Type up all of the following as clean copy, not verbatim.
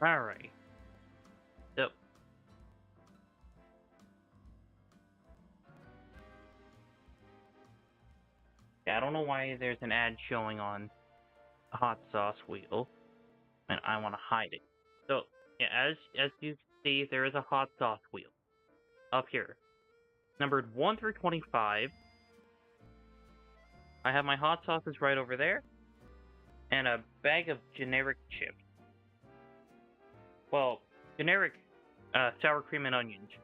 Alright. So, yeah, I don't know why there's an ad showing on a hot sauce wheel, and I want to hide it. So, yeah, as you see, there is a hot sauce wheel up here, numbered 1 through 25. I have my hot sauces right over there, and a bag of generic chips. Well, generic sour cream and onion chips.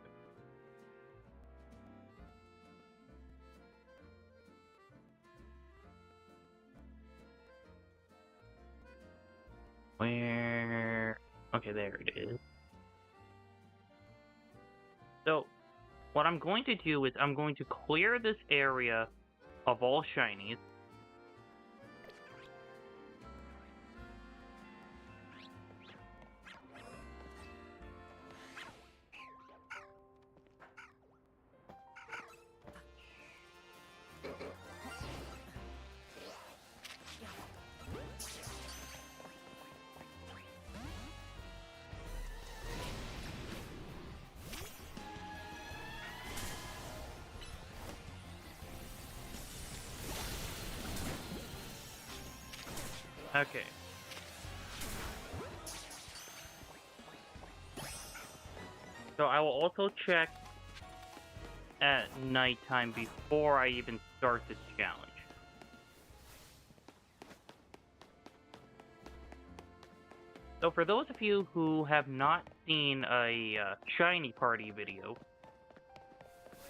Where? Okay, there it is. So, what I'm going to do is I'm going to clear this area of all shinies. Okay. So I will also check at nighttime before I even start this challenge. So for those of you who have not seen a shiny party video,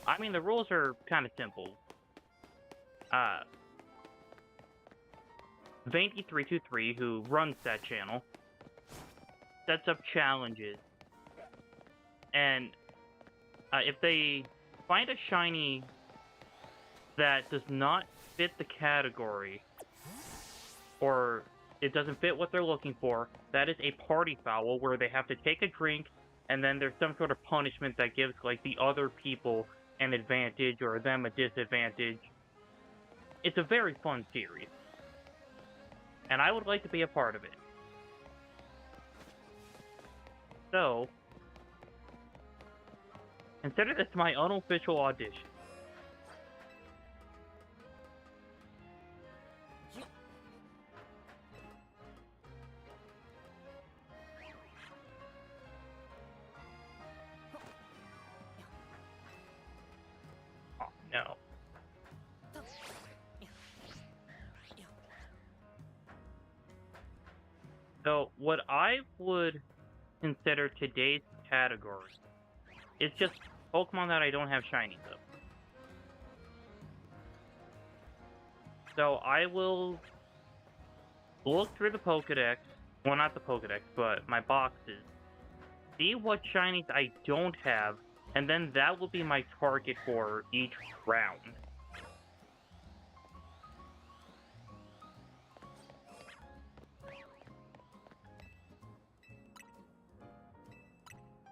I mean the rules are kind of simple. Vandy323, who runs that channel, sets up challenges, and if they find a shiny that does not fit the category, or it doesn't fit what they're looking for, that is a party foul where they have to take a drink, and then there's some sort of punishment that gives like the other people an advantage or them a disadvantage. It's a very fun series, and I would like to be a part of it. So, consider this my unofficial audition. Oh, no. So, what I would consider today's category is just Pokemon that I don't have shinies of. So I will look through the Pokedex, well not the Pokedex, but my boxes, see what shinies I don't have, and then that will be my target for each round.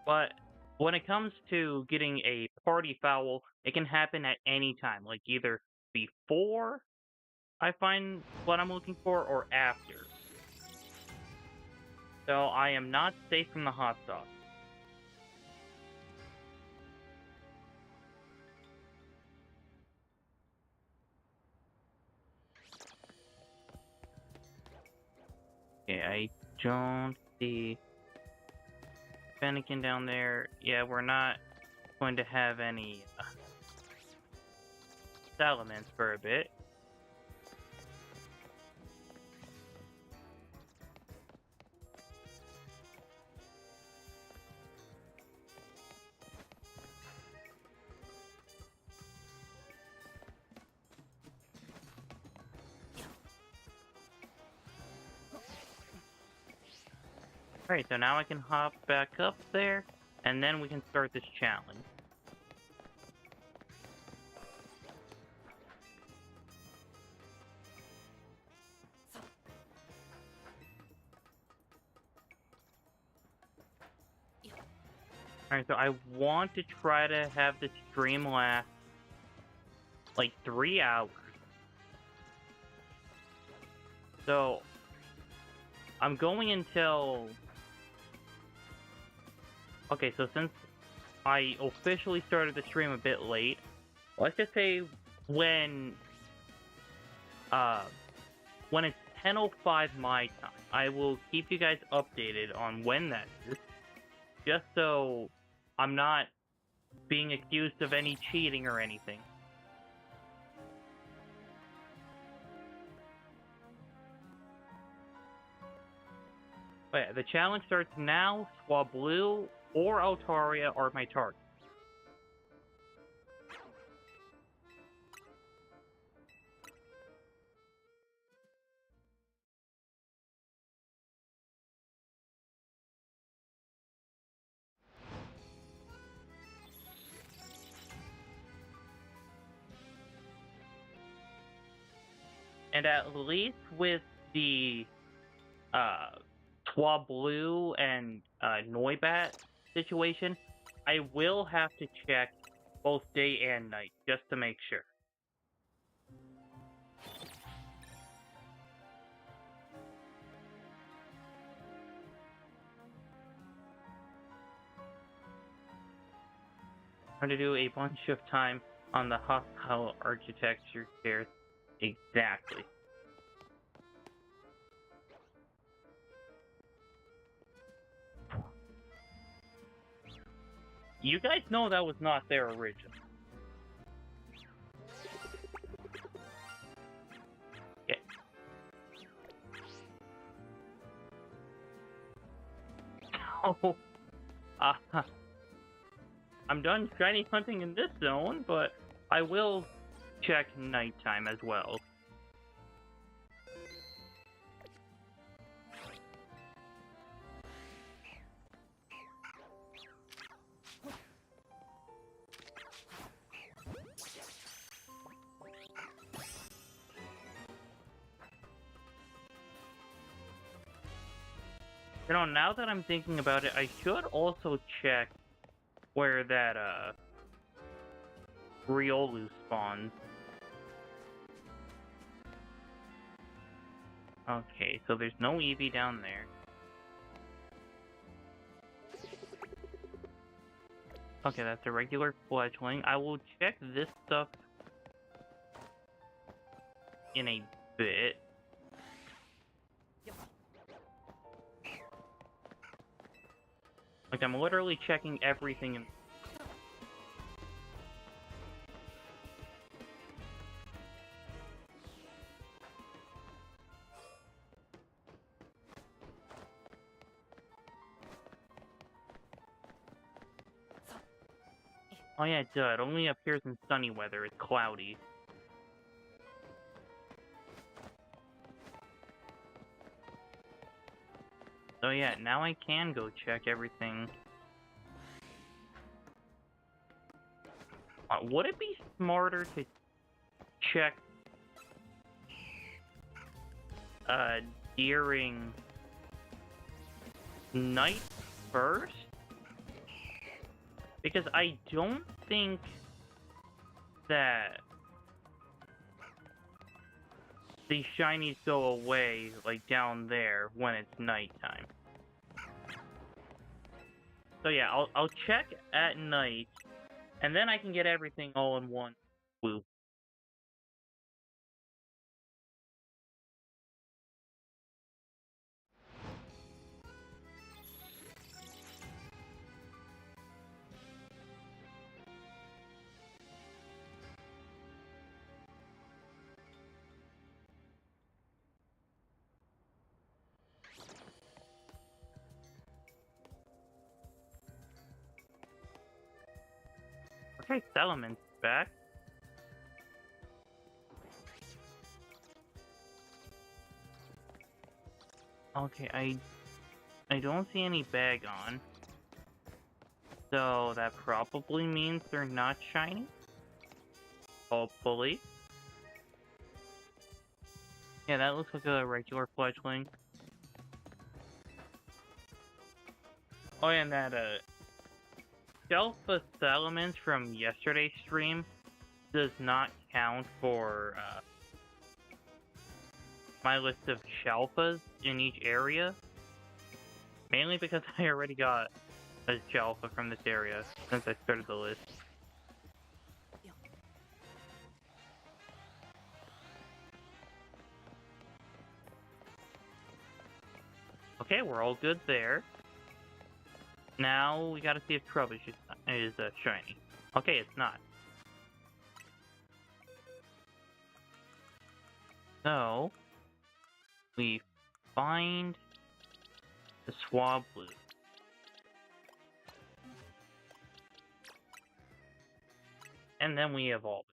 But when it comes to getting a party foul, it can happen at any time, like either before I find what I'm looking for or after. So I am not safe from the hot sauce. Okay, I don't see Fennekin down there. Yeah, we're not going to have any Salamence for a bit. Alright, so now I can hop back up there, and then we can start this challenge. Alright, so I want to try to have this stream last like 3 hours. So I'm going until Okay, so since I officially started the stream a bit late, let's just say when uh when it's 10:05 my time, I will keep you guys updated on when that is, just so I'm not being accused of any cheating or anything. But yeah, the challenge starts now. Swablu or Altaria are my targets. And at least with the Swablu and Noibat situation, I will have to check both day and night just to make sure. I'm going to do a bunch of time on the hostile architecture stairs. Exactly. You guys know that was not their original. Okay. Oh, I'm done shiny hunting in this zone, but I will check nighttime as well. You know, now that I'm thinking about it, I should also check where that, Riolu spawns. Okay, so there's no Eevee down there. Okay, that's a regular fledgling. I will check this stuff in a bit. Like, I'm literally checking everything in... Oh yeah, duh, it only appears in sunny weather. It's cloudy. So yeah, now I can go check everything. Would it be smarter to check during night first? Because I don't think that the shinies go away, like, down there when it's nighttime. So yeah, I'll check at night, and then I can get everything all in one swoop. Okay, Salaman's back. Okay, I don't see any bag on. So that probably means they're not shiny. Hopefully. Yeah, that looks like a regular fledgling. Oh, and that Shelfa Salamence from yesterday's stream does not count for my list of Shelfas in each area. Mainly because I already got as Jalfa from this area since I started the list. Okay, we're all good there. Now we gotta see if Trubbish is shiny. Okay, it's not. So we find the Swab Blue. And then we evolve it.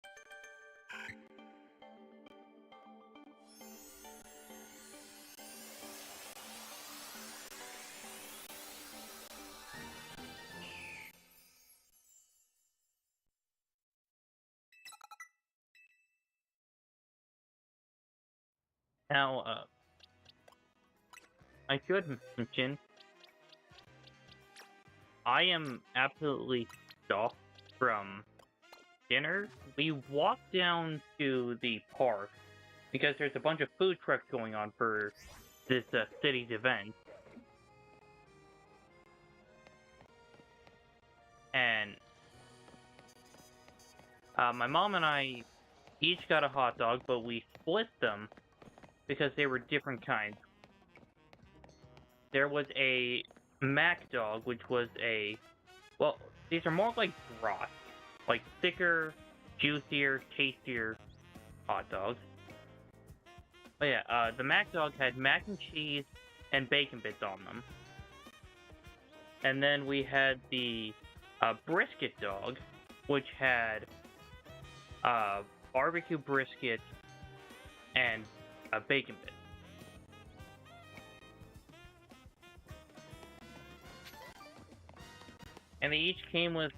Now, I should mention, I am absolutely stuffed from dinner. We walked down to the park because there's a bunch of food trucks going on for this city's event. And my mom and I each got a hot dog, but we split them because they were different kinds. There was a Mac dog, which was well, these are more like broth, like thicker, juicier, tastier hot dogs. But yeah, the Mac dog had mac and cheese and bacon bits on them. And then we had the brisket dog, which had barbecue brisket and bacon bits. And they each came with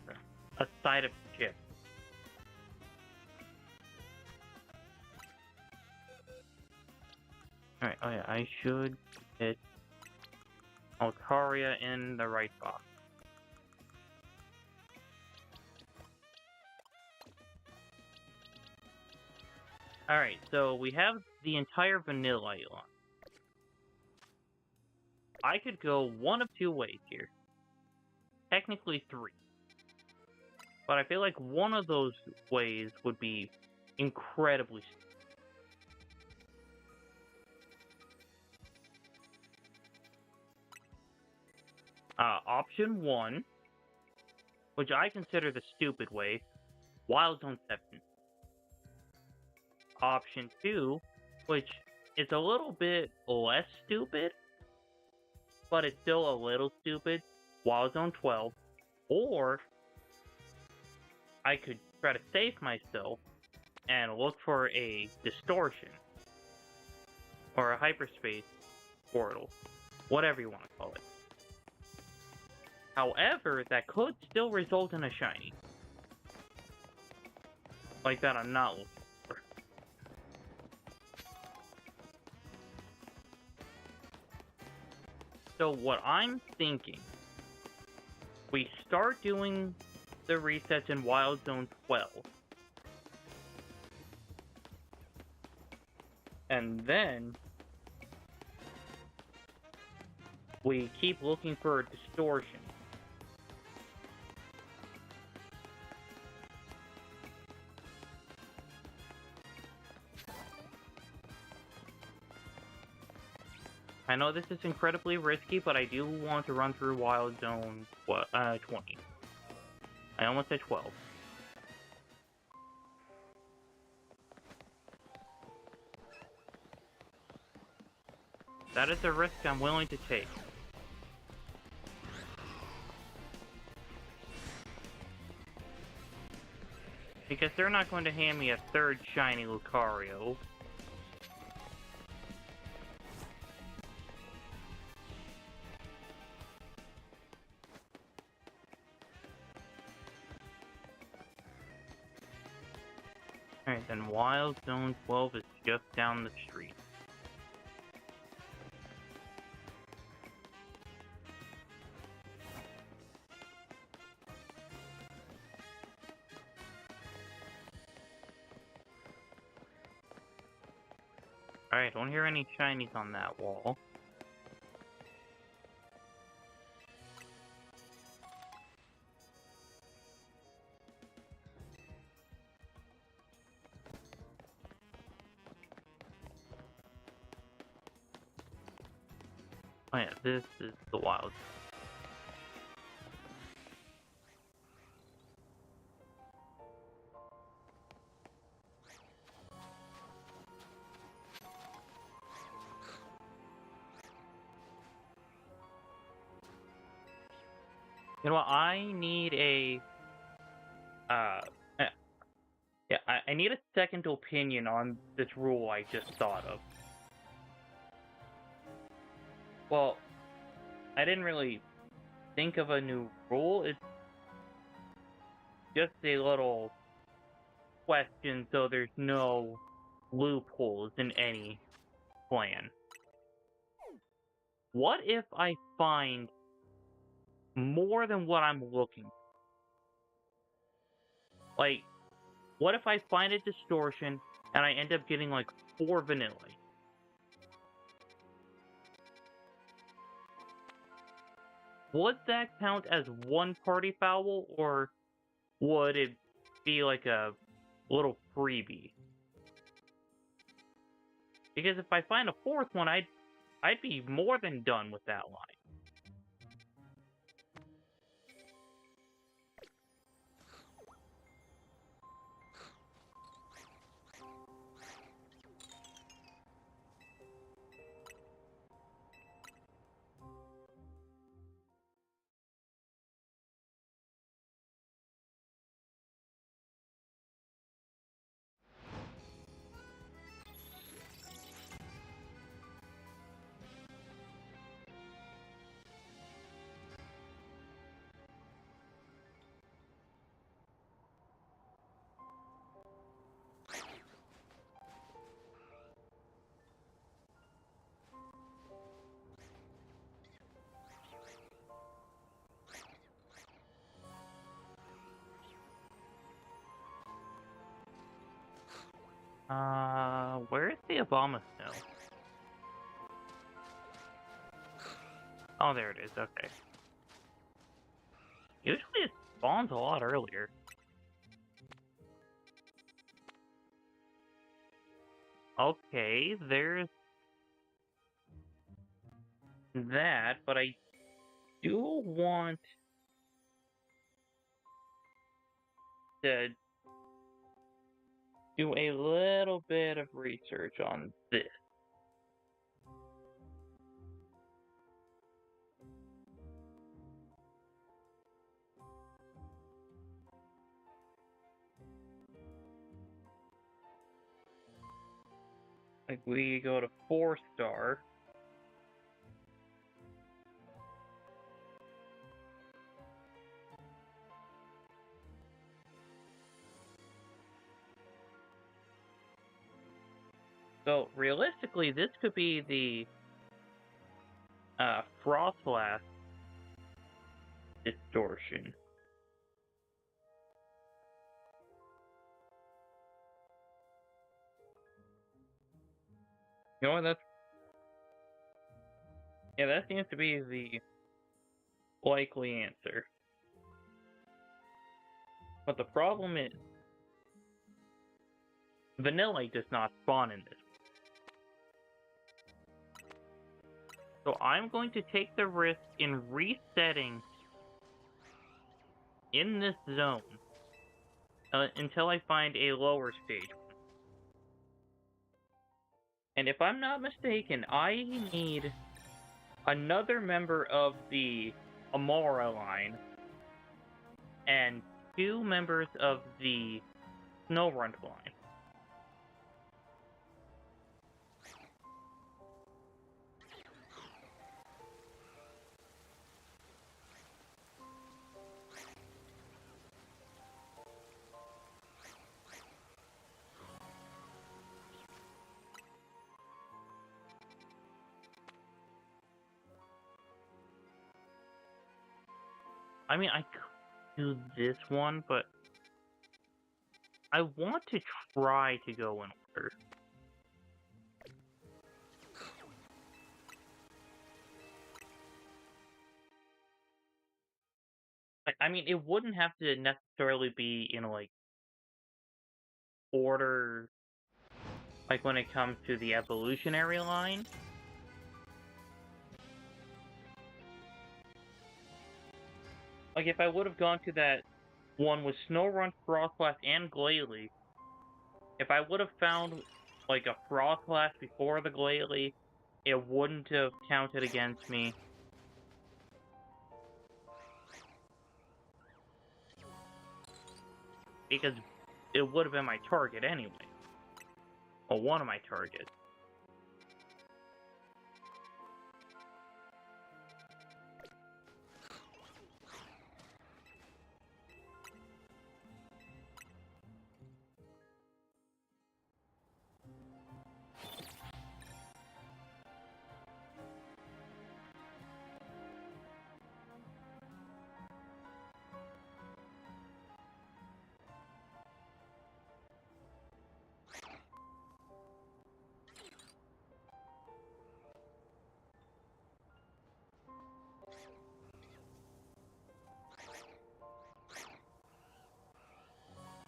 a side of chips. Alright, oh yeah, I should hit Altaria in the right box. Alright, so we have the entire vanilla island. I could go one of two ways here. Technically three. But I feel like one of those ways would be incredibly stupid. Option one, which I consider the stupid way, Wild Zone 7. Option two, which is a little bit less stupid, but it's still a little stupid, Wild Zone 12. Or I could try to save myself and look for a distortion or a hyperspace portal, whatever you want to call it. However, that could still result in a shiny. Like that I'm not looking for. So what I'm thinking, we start doing the resets in Wild Zone 12. And then we keep looking for a distortion. I know this is incredibly risky, but I do want to run through Wild Zone 20. I almost said 12. That is a risk I'm willing to take. Because they're not going to hand me a third shiny Lucario. Alright, then Wild Zone 12 is just down the street. Alright, don't hear any shinies on that wall. Oh yeah, this is the wild. You know what? I need uh, uh, yeah, I need a second opinion on this rule I just thought of. Well, I didn't really think of a new rule. It's just a little question, so there's no loopholes in any plan. What if I find more than what I'm looking for? Like, what if I find a distortion and I end up getting like 4 vanilla? Would that count as one party foul, or would it be like a little freebie? Because if I find a fourth one, I'd be more than done with that line. Where is the Obama snow? Oh, there it is. Okay. Usually it spawns a lot earlier. Okay, there's that, but I do want to do a little bit of research on this. Like, we go to 4-star. So, realistically, this could be the Frostlass distortion. You know what? That seems to be the likely answer. But the problem is, vanilla does not spawn in this. So I'm going to take the risk in resetting in this zone until I find a lower stage one. And if I'm not mistaken, I need another member of the Amara line and 2 members of the Snowrun line. I mean, I could do this one, but I want to try to go in order. I mean, it wouldn't have to necessarily be in, like, order, like, when it comes to the evolutionary line. Like, if I would have gone to that one with Snorunt, Frostlass, and Glalie, if I would have found, like, a Frostlass before the Glalie, it wouldn't have counted against me. Because it would have been my target anyway. Or one of my targets.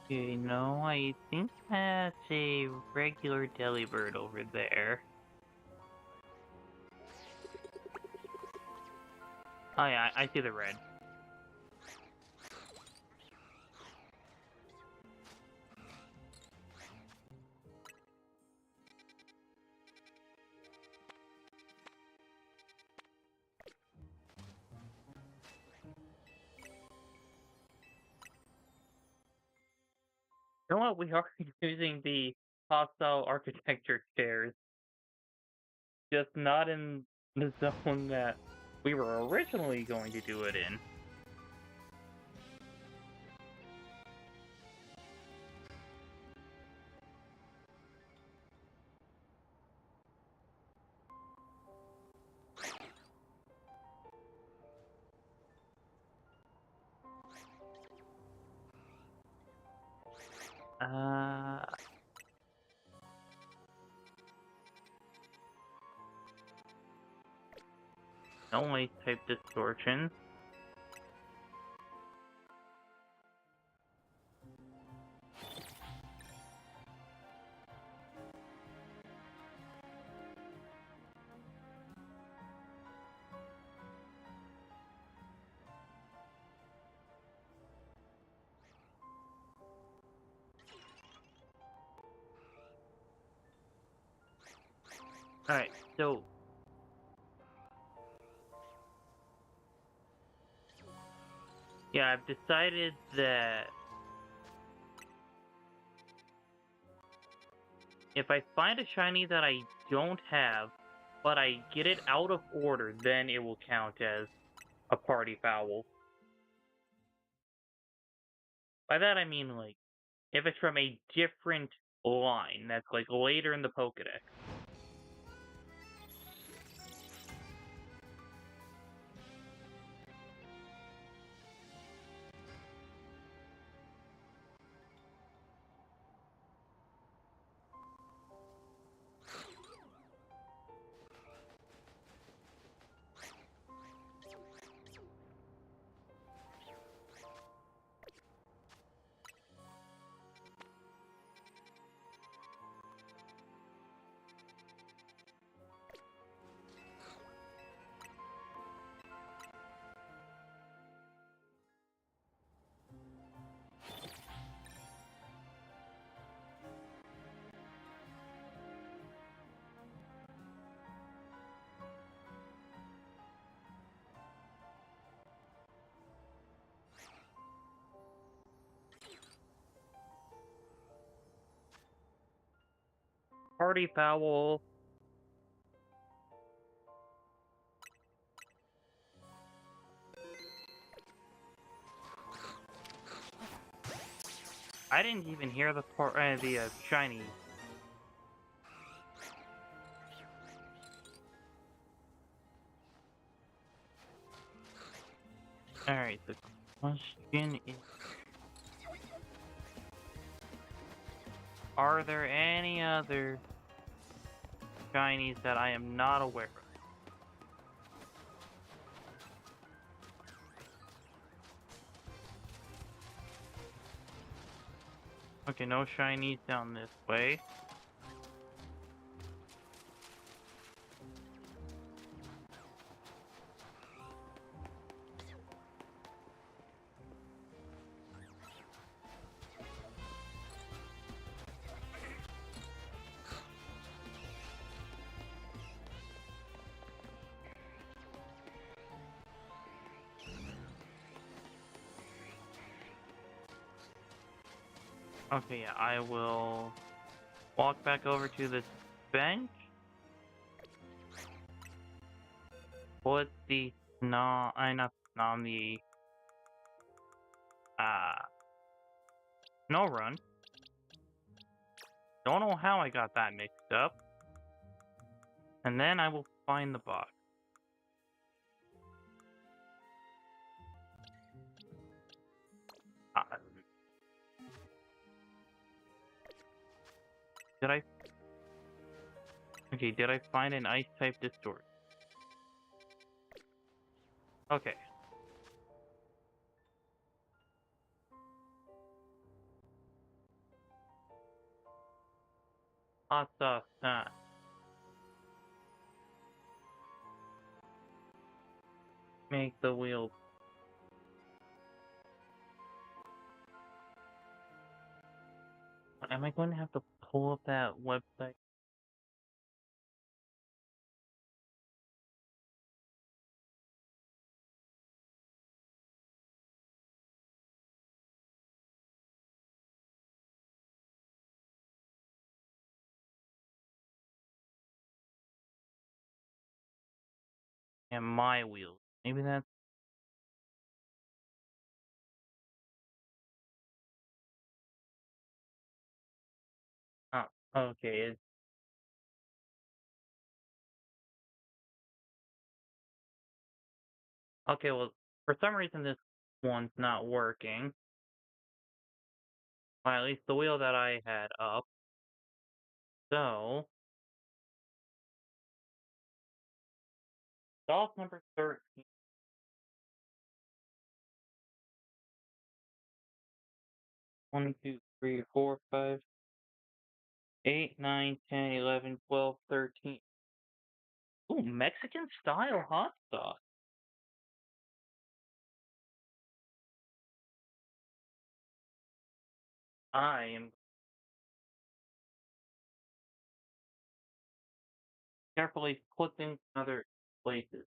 Okay, no, I think that's a regular Delibird over there. Oh yeah, I see the red. You know what? We are using the hostile architecture chairs, just not in the zone that we were originally going to do it in. Uh, only type distortion. Alright, so yeah, I've decided that if I find a shiny that I don't have, but I get it out of order, then it will count as a party foul. By that I mean, like, if it's from a different line that's, like, later in the Pokedex. Party foul. I didn't even hear the shiny. Alright, the question is, are there any other shinies that I am not aware of? Okay, no shinies down this way. Okay, yeah, I will walk back over to this bench. Put the not on the uh snow run. Don't know how I got that mixed up. And then I will find the box. Uh, did I? Okay, did I find an ice type distort? Okay. Hot sauce time. Make the wheel. Am I going to have to pull up that website? And my wheels. Maybe that's. Oh, okay. Okay, well, for some reason this one's not working. Well, at least the wheel that I had up. So, solve number 13. 1, 2, 3, 4, 5, 8, 9, 10, 11, 12, 13. Ooh, Mexican style hot sauce. I am carefully flipping other places.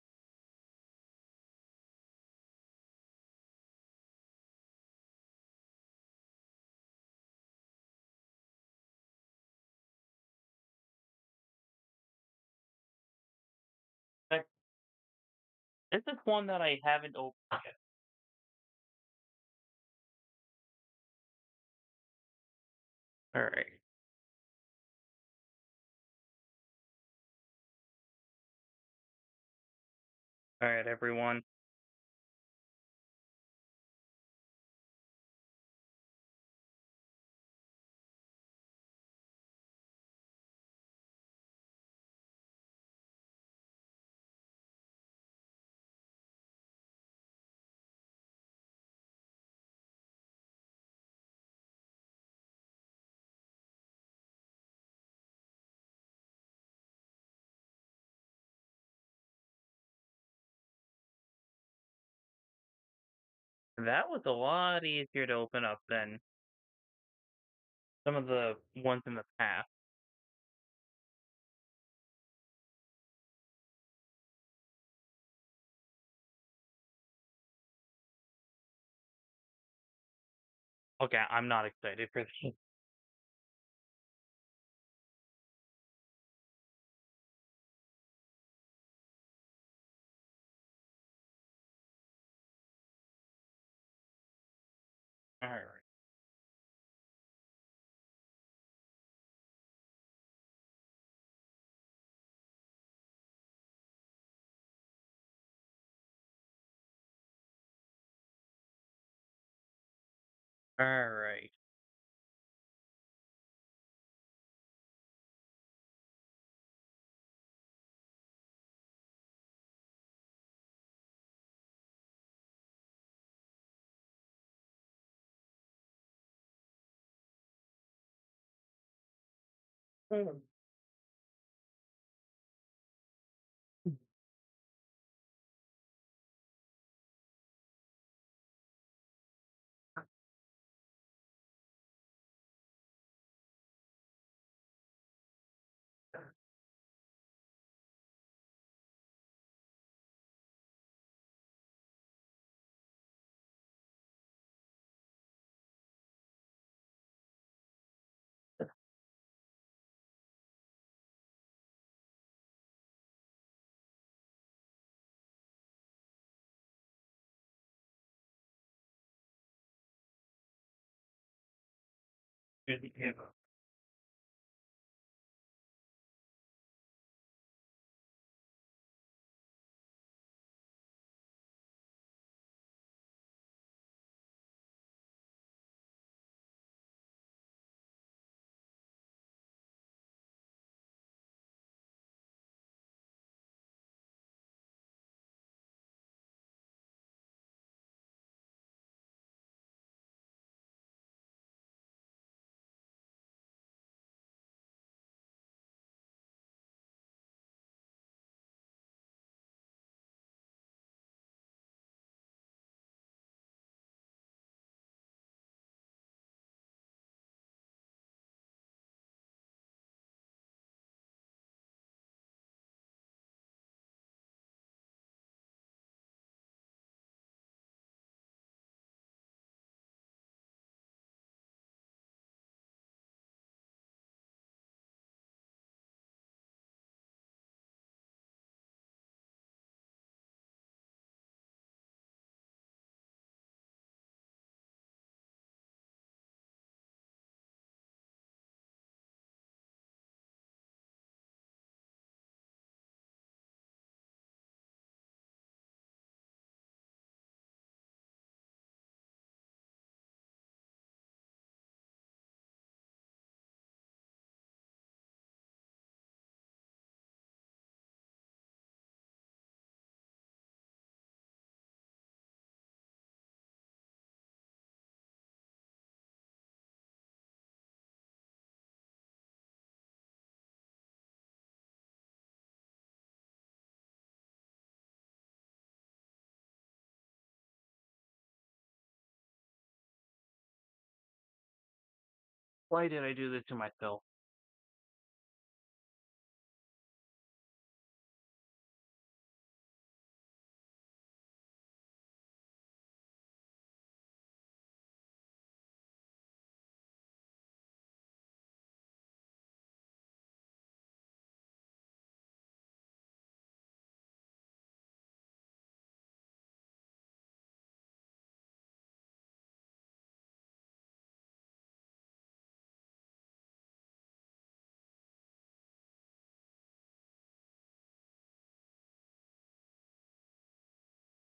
Fact, this is one that I haven't opened yet. Alright. Alright, everyone. That was a lot easier to open up than some of the ones in the past. Okay, I'm not excited for this. Alright. Alright. Mm. Really care. Why did I do this to myself?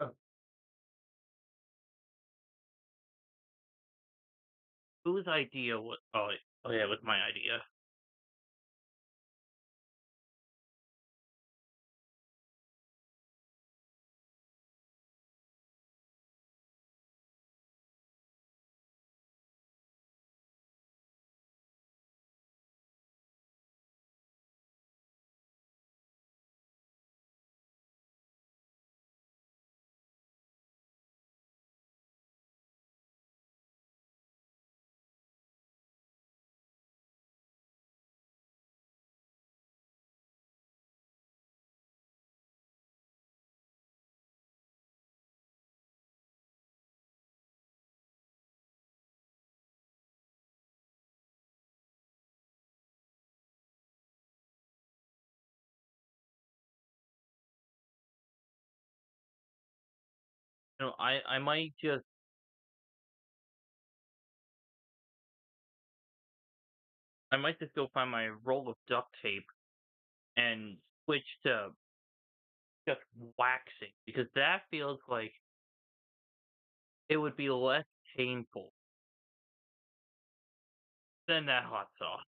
Oh, whose idea was? Oh yeah, it was my idea. I might just go find my roll of duct tape and switch to just waxing because that feels like it would be less painful than that hot sauce.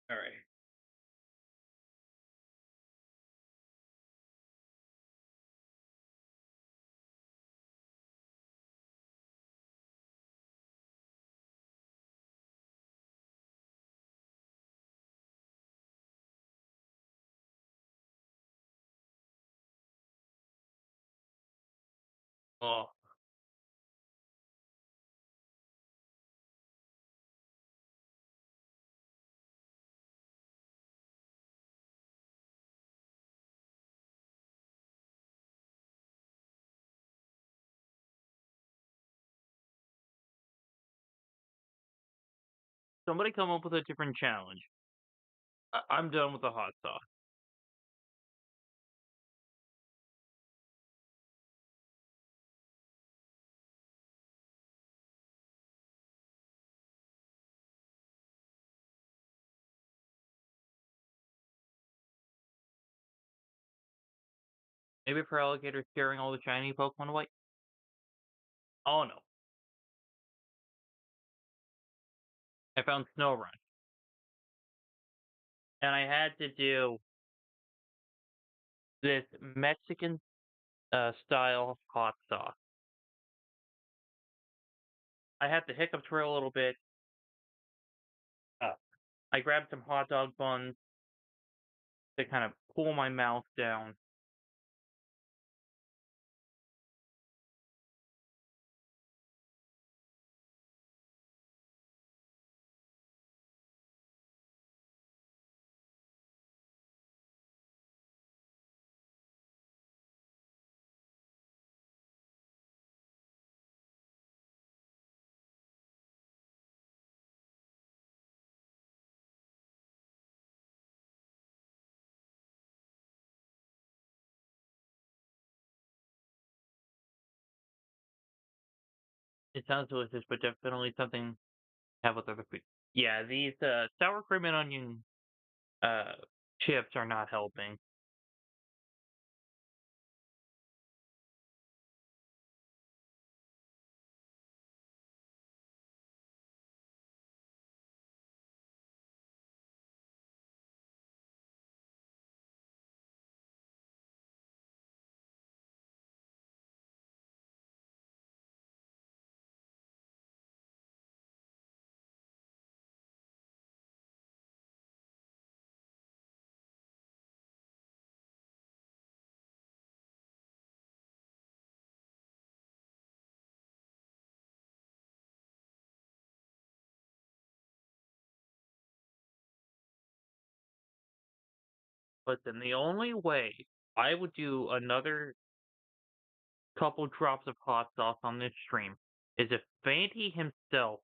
All right. Oh, Somebody come up with a different challenge. I'm done with the hot sauce. Maybe for alligators scaring all the shiny Pokemon away? Oh no. I found Snow Run. And I had to do this Mexican style hot sauce. I had the hiccups for a little bit. Uh, I grabbed some hot dog buns to kind of cool my mouth down. It sounds delicious, but definitely something to have with other food. Yeah, these sour cream and onion uh, chips are not helping. But then the only way I would do another couple drops of hot sauce on this stream is if Vandy himself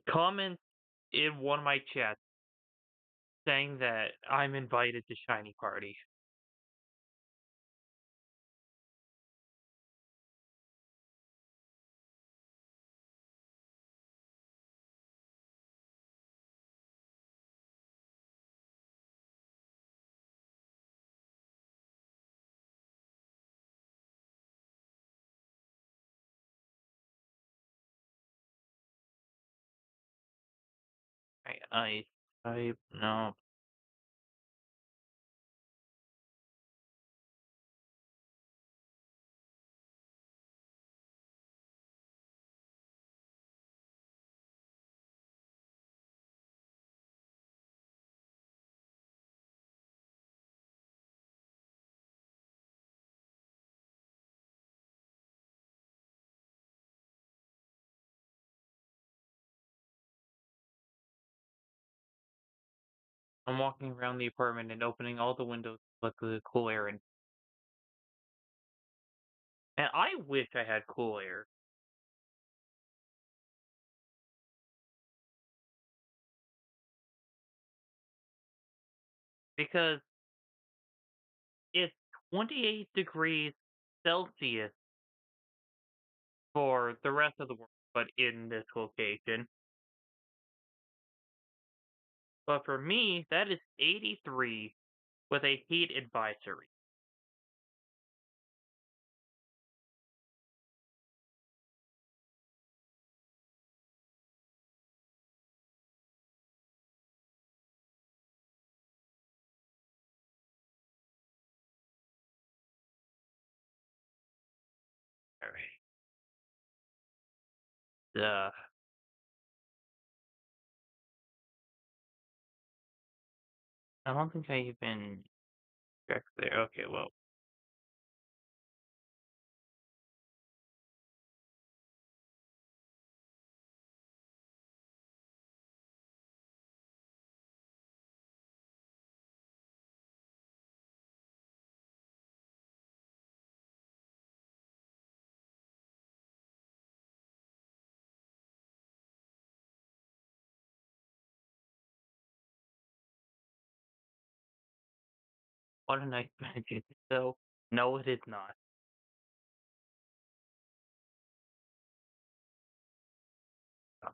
comments in one of my chats saying that I'm invited to Shiny Party. I no. I'm walking around the apartment and opening all the windows to let the cool air in. And I wish I had cool air because it's 28 degrees Celsius for the rest of the world, but in this location. But for me, that is 83 with a heat advisory. All right. I don't think I even checked there. Okay, well, What a nice magic. So, no, it is not. Um,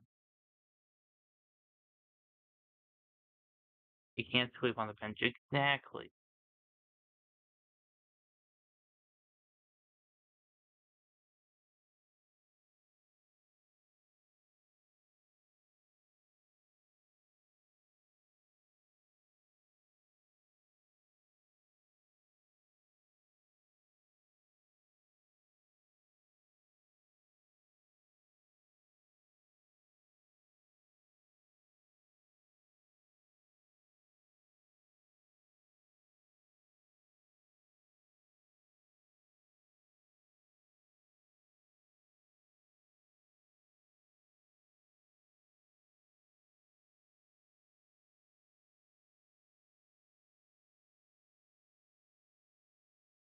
You can't sleep on the bench. Exactly.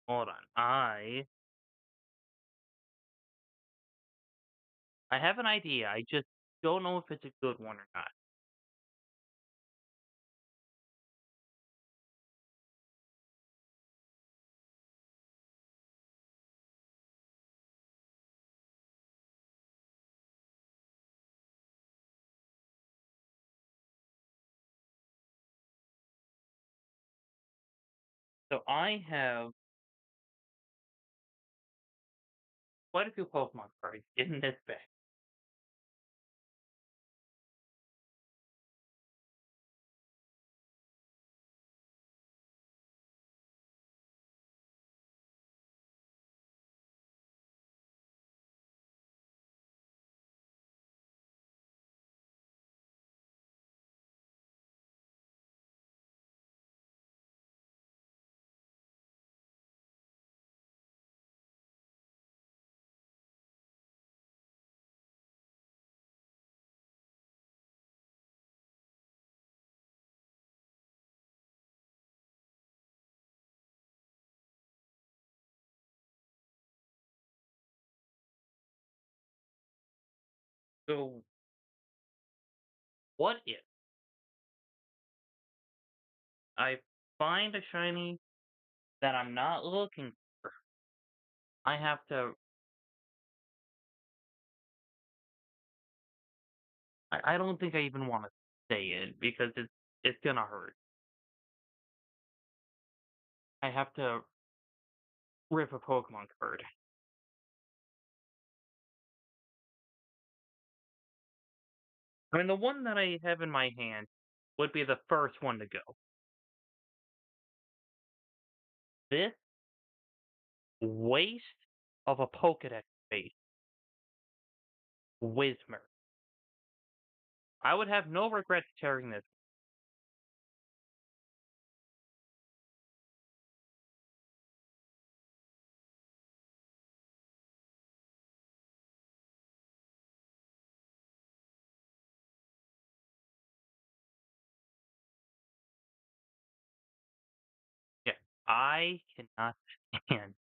Hold on. I have an idea. I just don't know if it's a good one or not. So I have quite a few Pokemon cards in this bag. So what if I find a shiny that I'm not looking for? I have to. I don't think I even want to say it because it's gonna hurt. I have to rip a Pokemon card. I mean, the one that I have in my hand would be the first one to go. This waste of a Pokedex space, Whismer. I would have no regrets tearing this. Yeah, I cannot stand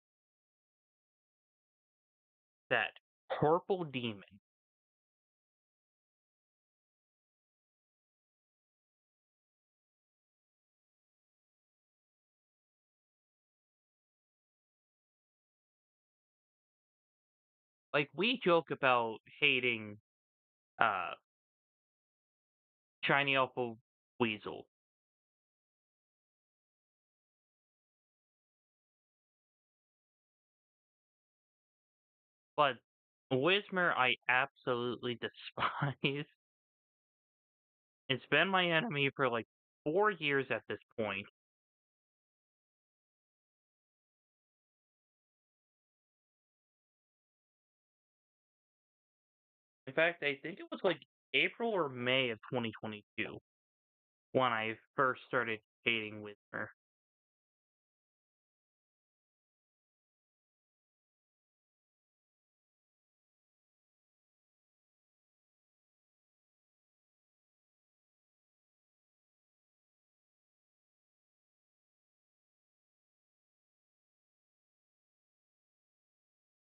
that purple demon. Like we joke about hating uh Shiny Alpha Weasel, but Whismer I absolutely despise. It's been my enemy for like 4 years at this point. In fact, I think it was like April or May of 2022 when I first started hating Whisper.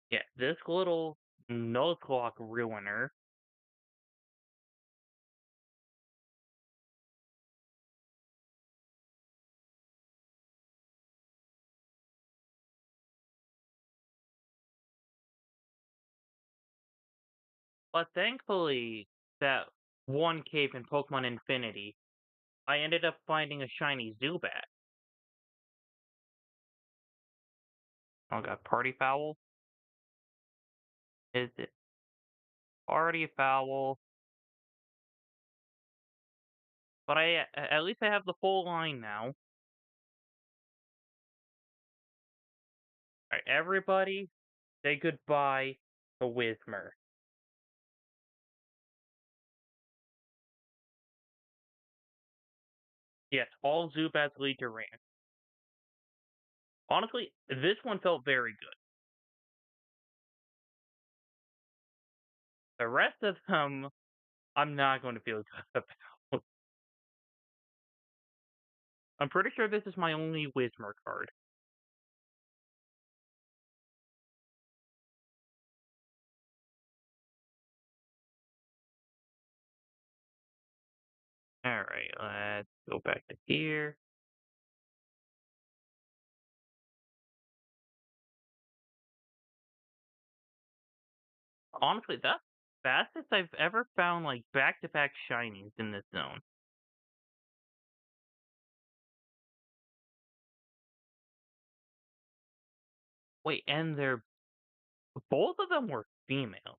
Yeah, this little Nuzlocke ruiner. But thankfully, that one cave in Pokemon Infinity, I ended up finding a shiny Zubat. Oh god, Party Foul? Is it Party Foul? But at least I have the full line now. Alright, everybody, say goodbye to Whismur. Yes, all Zubats lead to ranch. Honestly, this one felt very good. The rest of them, I'm not going to feel good about. I'm pretty sure this is my only Whismur card. Alright, let's go back to here. Honestly, that's fastest I've ever found, like, back-to-back shinies in this zone. Wait, and they're both of them were female.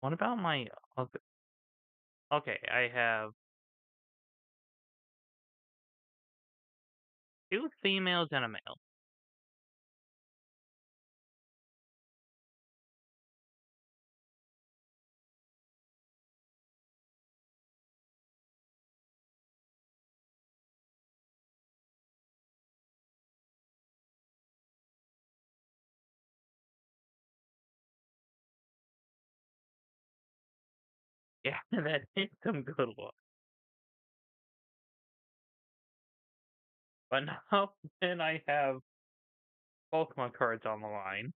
What about my other? Okay, I have two females and a male. Yeah, that is some good luck. But now then I have Pokemon cards on the line.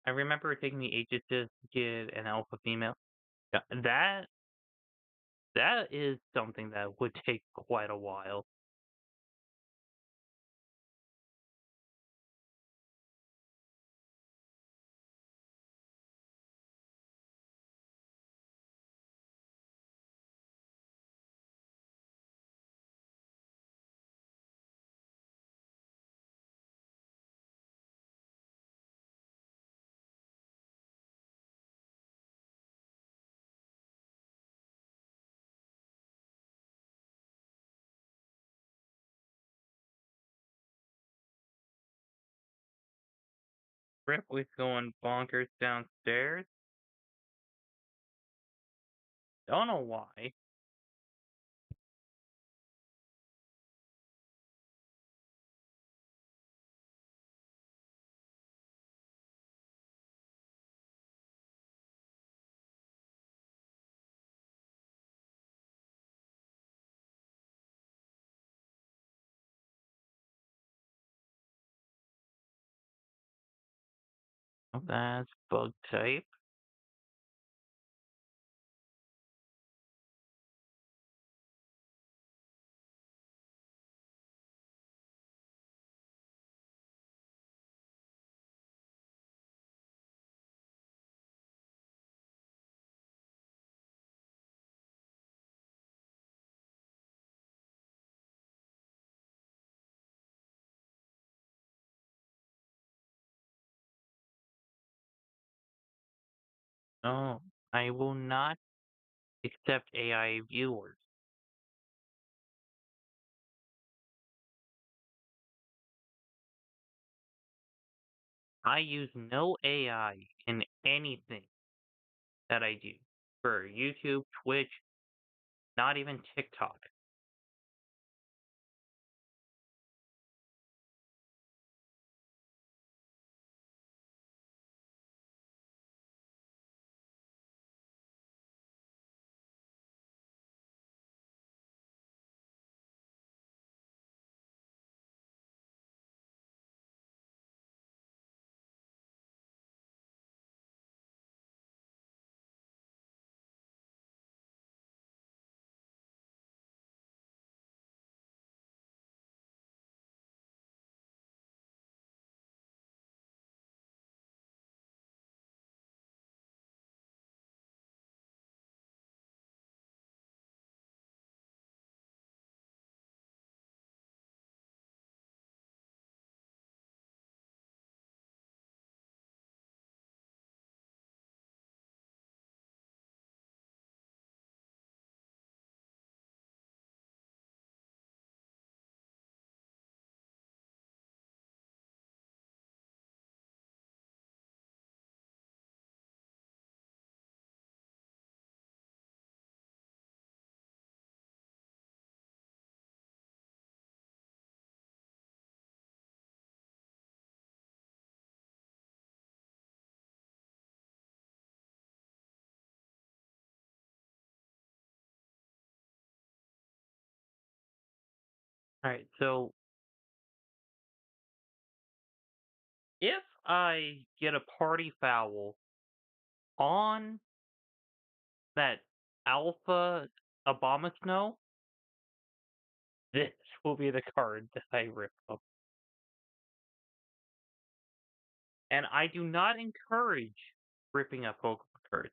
I remember it taking me ages to get an alpha female. Yeah, that is something that would take quite a while. Ripley's going bonkers downstairs. Don't know why. Oh, that's bug type. No, I will not accept AI viewers. I use no AI in anything that I do. For YouTube, Twitch, not even TikTok. Alright, so if I get a party foul on that alpha Obama Snow, this will be the card that I rip up. And I do not encourage ripping up Pokemon cards.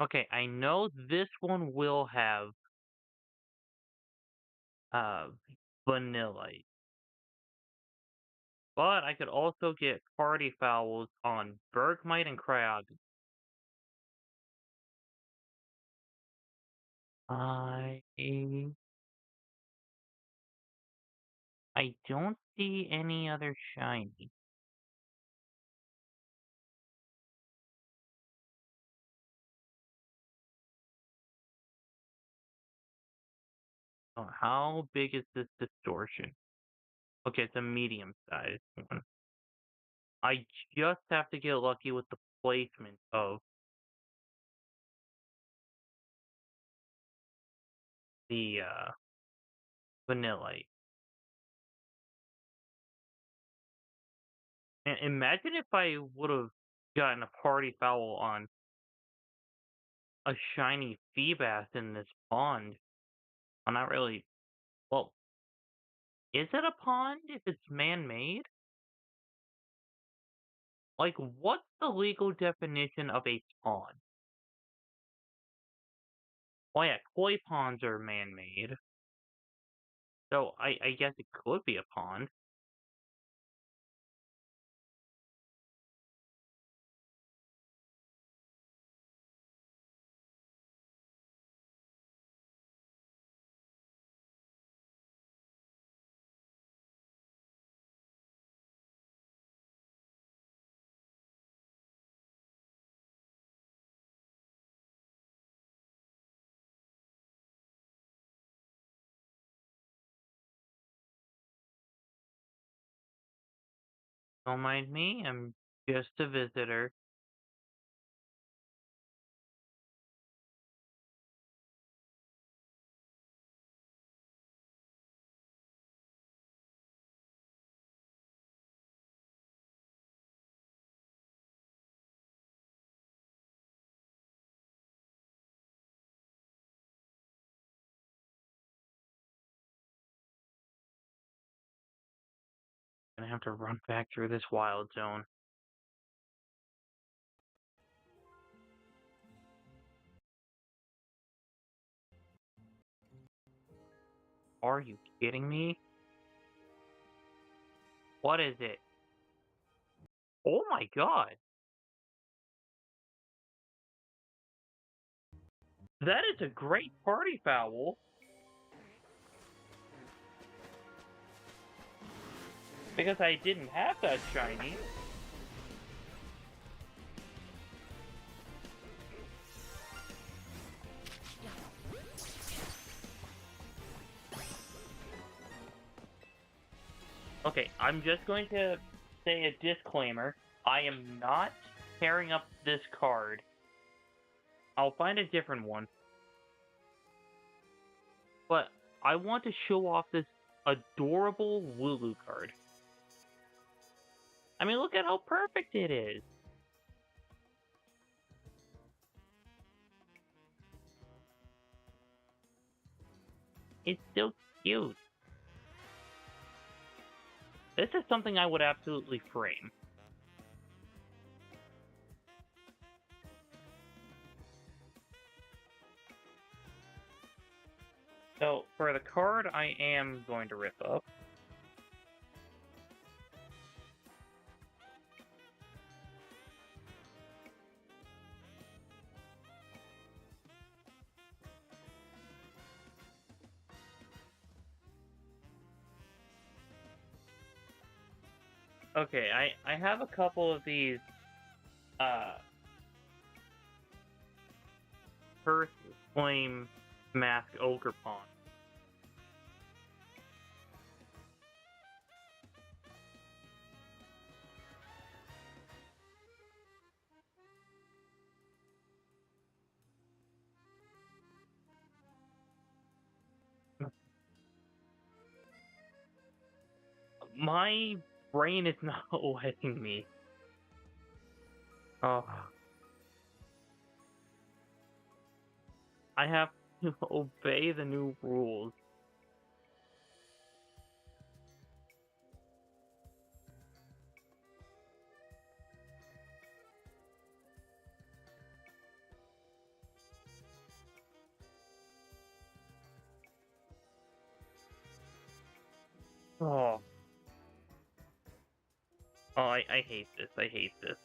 Okay, I know this one will have uh vanilla, but I could also get party fouls on Bergmite and Cryogon. I I don't see any other shiny. Oh, how big is this distortion? Okay, it's a medium sized one. I just have to get lucky with the placement of the vanilla. And imagine if I would have gotten a party foul on a shiny Feebas in this pond. Well, not really. Well, is it a pond if it's man-made? Like, what's the legal definition of a pond? Well, yeah, koi ponds are man-made, so I guess it could be a pond. Don't mind me, I'm just a visitor. Gonna have to run back through this wild zone. Are you kidding me? What is it? Oh my god! That is a great party foul! Because I didn't have that shiny. Okay, I'm just going to say a disclaimer. I am not pairing up this card. I'll find a different one. But I want to show off this adorable Wooloo card. I mean, look at how perfect it is. It's so cute. This is something I would absolutely frame. So, for the card I am going to rip up, okay, I have a couple of these, uh, Flame Mask Ogre Pawn. My brain is not letting me. Oh. I have to obey the new rules. Oh. Oh, I hate this. I hate this.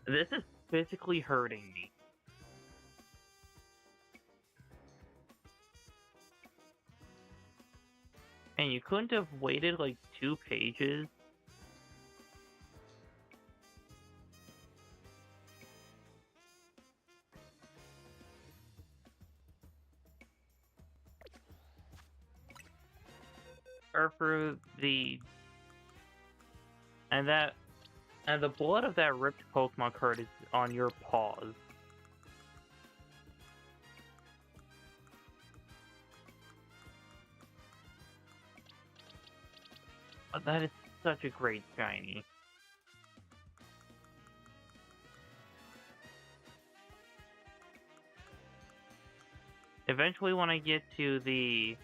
This is physically hurting me. And you couldn't have waited like 2 pages? Or for the... And the blood of that ripped Pokemon card is on your paws. That is such a great shiny. Eventually when I get to the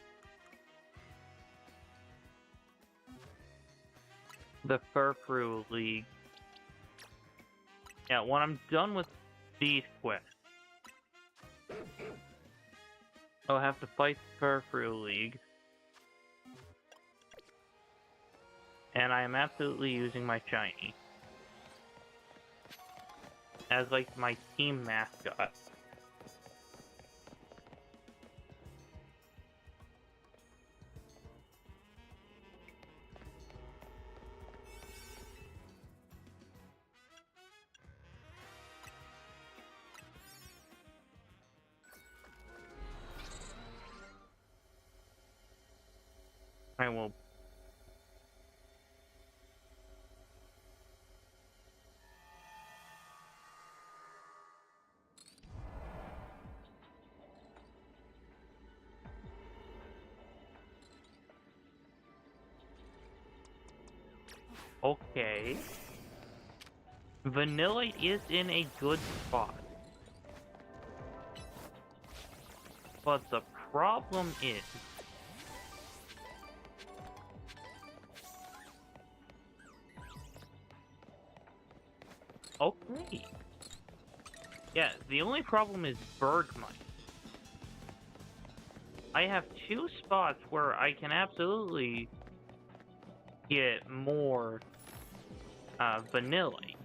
Furfrou League. Yeah, when I'm done with these quests, I'll have to fight the Furfrou League. And I am absolutely using my shiny as like my team mascot. I will. Okay. Vanillite is in a good spot. But the problem is... Okay. Yeah, the only problem is Bergmite. I have 2 spots where I can absolutely get more Vanillite.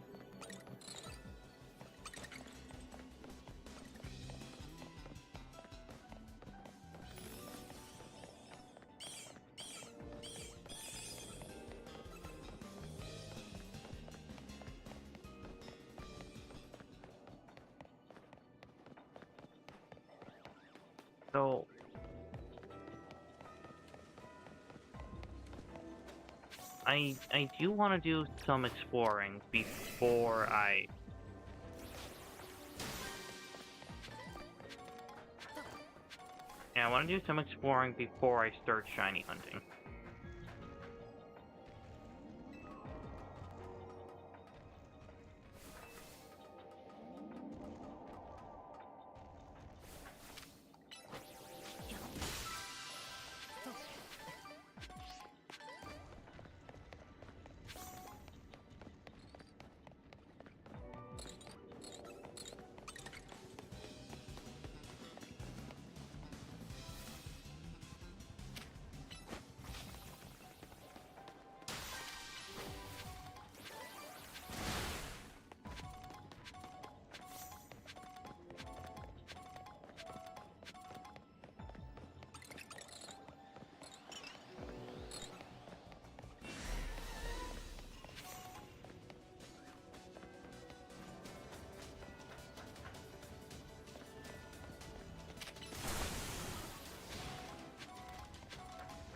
So... I do want to do some exploring before I... Yeah, I want to do some exploring before I start shiny hunting.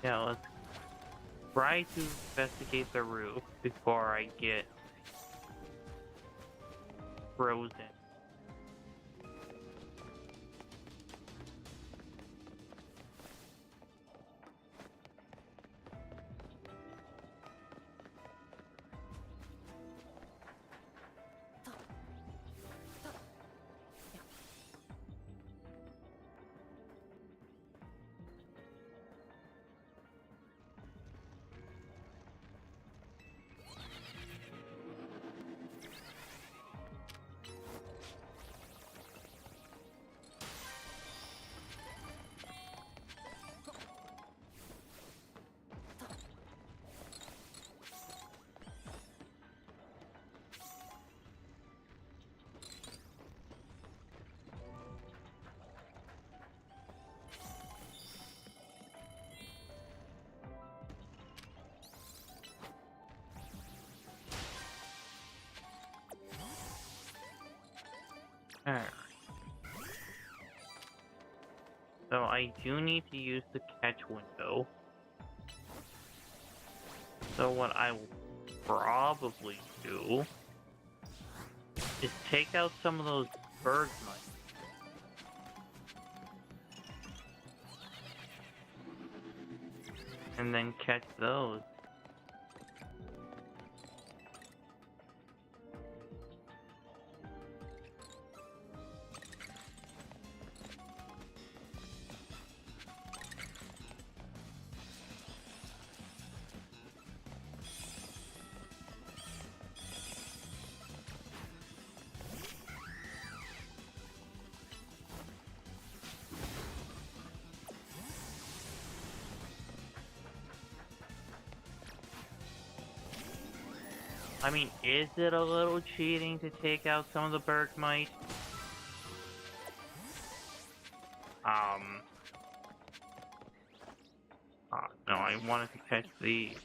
Yeah, let's try to investigate the roof before I get frozen. Alright. So I do need to use the catch window. So what I will probably do is take out some of those bird mice. And then catch those. I mean, is it a little cheating to take out some of the Bergmite? No, I wanted to catch the...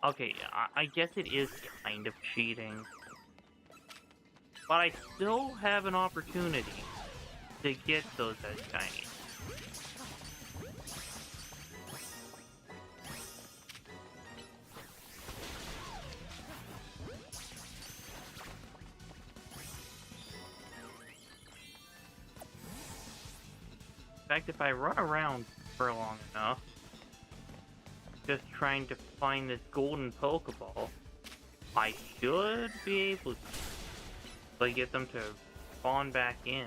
Okay, I guess it is kind of cheating. But I still have an opportunity to get those as shiny. In fact, if I run around for long enough, just trying to find this golden Pokeball, I should be able to get them to spawn back in.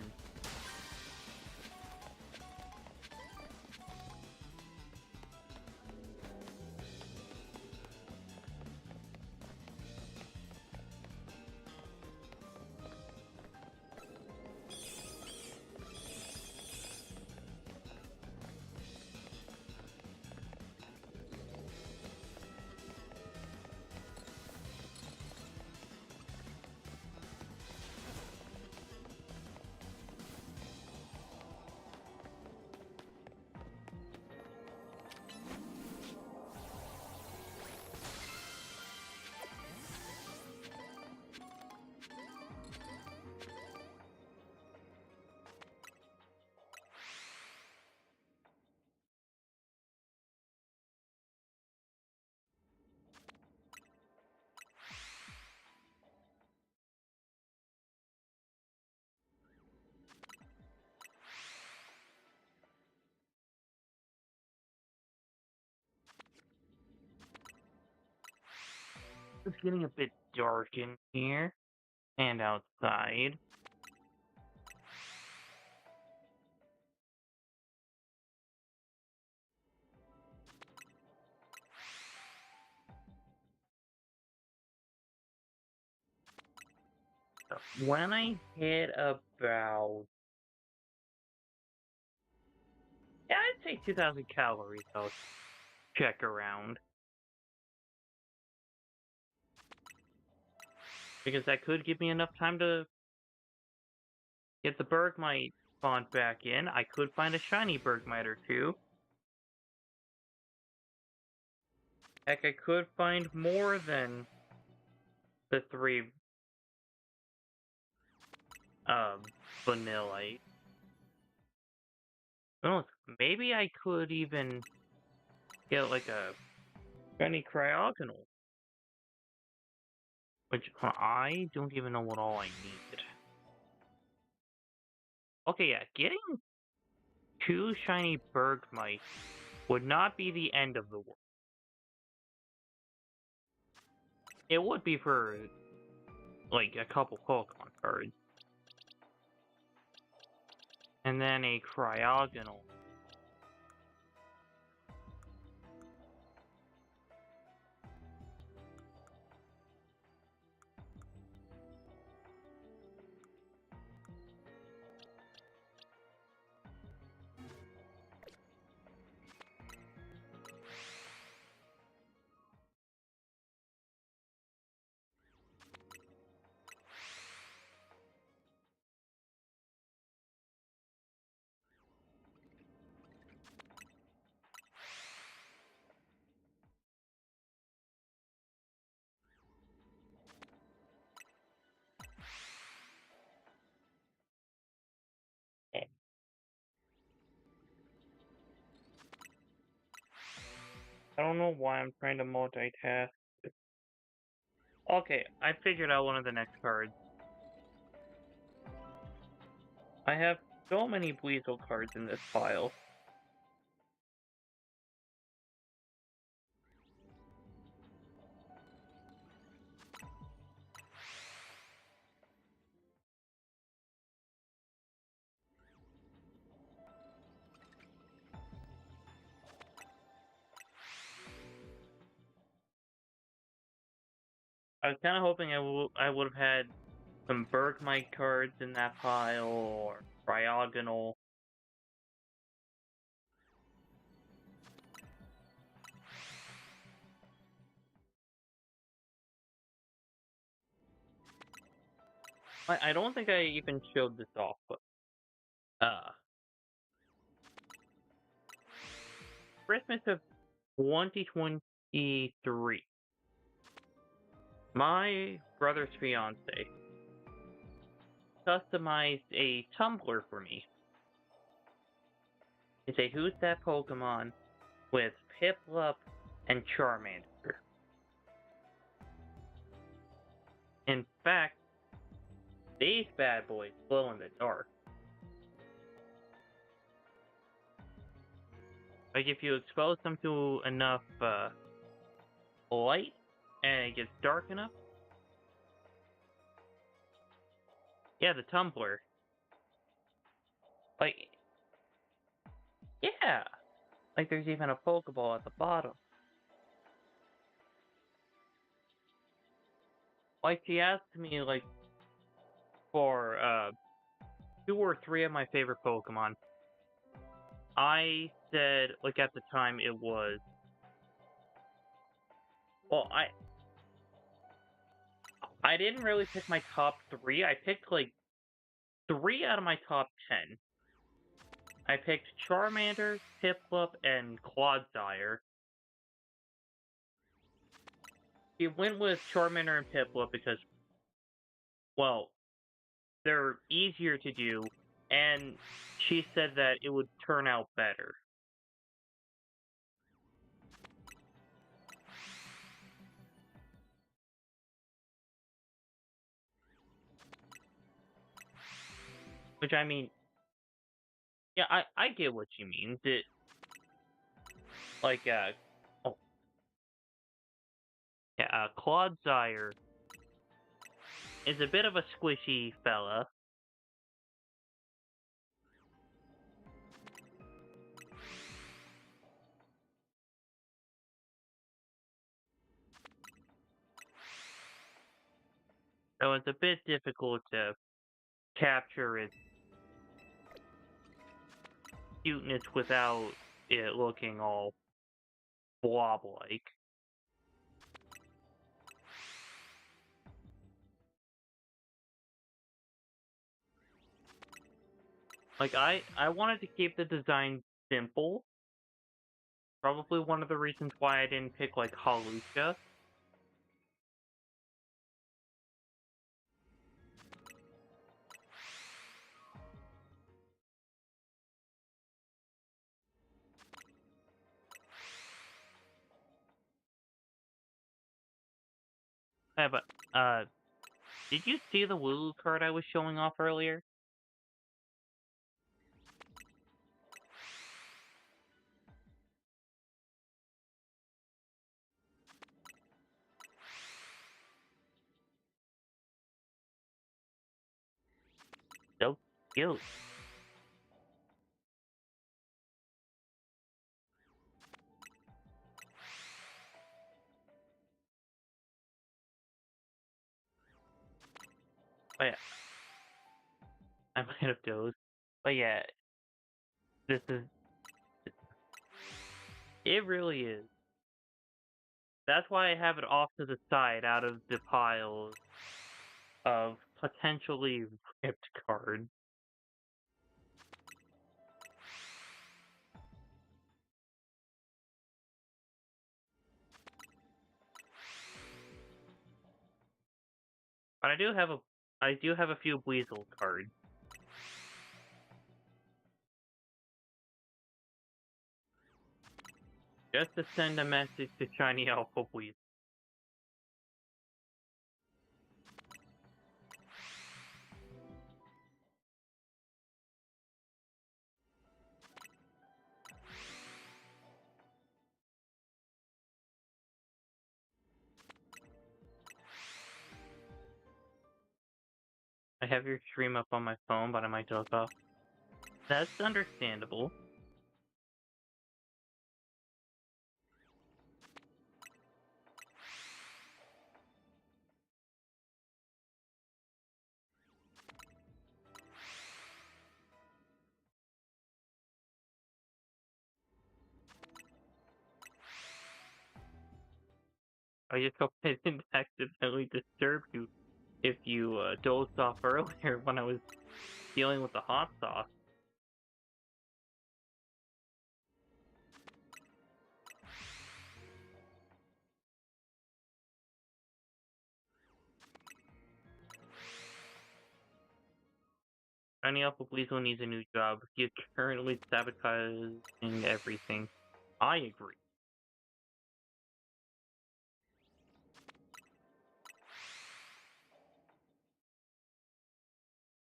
It's getting a bit dark in here and outside. So when I hit about, yeah, I'd say 2,000 calories, I'll check around. Because that could give me enough time to get the Bergmite spawned back in. I could find a shiny Bergmite or two. Heck, I could find more than the 3 Vanillite. Who knows? Maybe I could even get like a shiny cryogonal. Which I don't even know what all I need. Okay, yeah, getting 2 shiny Bergmite would not be the end of the world. It would be for, like, a couple Pokemon cards. And then a Cryogonal. I don't know why I'm trying to multitask. Okay, I figured out one of the next cards. I have so many Weasel cards in this pile. I was kind of hoping I would have had some Bergmite cards in that pile, or Cryogonal. I don't think I even showed this off, but Christmas of 2023, my brother's fiance customized a tumbler for me. It's a Who's That Pokemon with Piplup and Charmander. In fact, these bad boys glow in the dark. Like if you expose them to enough light and it gets dark enough. Yeah, the tumbler. Like, yeah. Like there's even a Pokeball at the bottom. Like she asked me like for 2 or 3 of my favorite Pokemon. I said like at the time it was well I didn't really pick my top 3. I picked like 3 out of my top 10. I picked Charmander, Piplup, and Clodsire. He went with Charmander and Piplup because, well, they're easier to do, and she said that it would turn out better. Which I mean, yeah, I get what she means. It like oh yeah, Clodsire is a bit of a squishy fella. So it's a bit difficult to capture its cuteness without it looking all blob-like. Like, I wanted to keep the design simple. Probably one of the reasons why I didn't pick, like, Hawlucha. Yeah, but, did you see the Wooloo card I was showing off earlier? So cute. But yeah, I might have dozed. But yeah, this is, it really is. That's why I have it off to the side out of the piles of potentially ripped cards. But I do have a few Weasel cards. Just to send a message to Shiny Alpha Weasel. I have your stream up on my phone, but I might doze off. That's understandable. I just hope I didn't accidentally disturb you if you dozed off earlier when I was dealing with the hot sauce. Shiny Alpha Weasel needs a new job. He is currently sabotaging everything. I agree.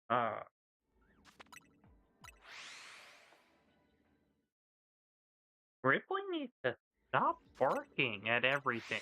Uh, Ripley needs to stop barking at everything.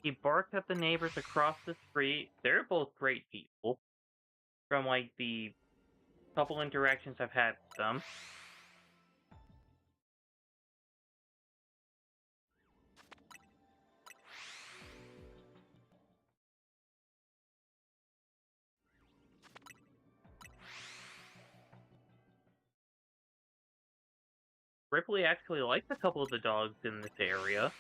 He barked at the neighbors across the street. They're both great people. From like the couple interactions I've had with them. Ripley actually likes a couple of the dogs in this area.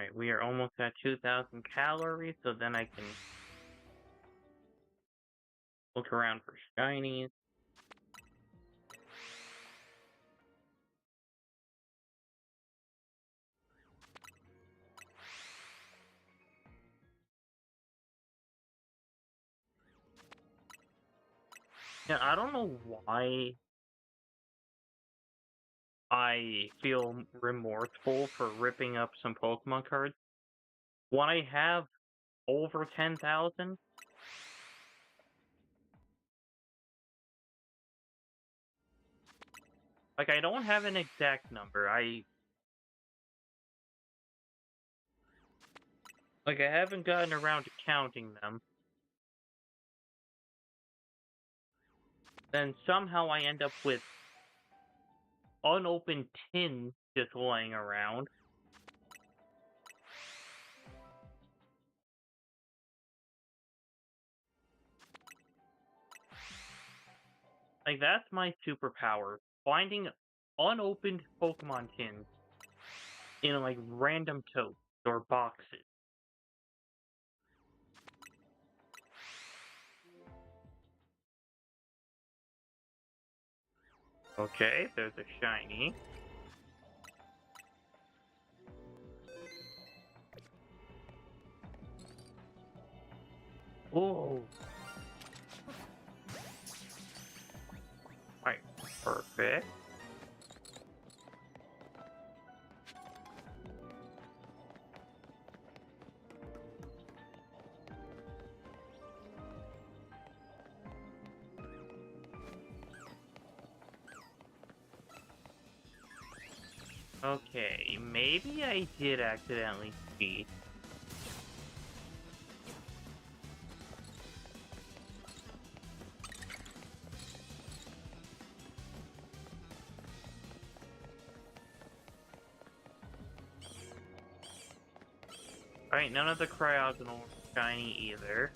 Alright, we are almost at 2,000 calories, so then I can look around for shinies. Yeah, I don't know why I feel remorseful for ripping up some Pokemon cards. when I have over 10,000, like, I don't have an exact number. I haven't gotten around to counting them. Then somehow I end up with unopened tins just laying around. Like, that's my superpower. Finding unopened Pokemon tins in, like, random totes or boxes. Okay, there's a shiny. Ooh. Right, perfect. Okay, maybe I did accidentally cheat. Alright, none of the cryogonal shiny either.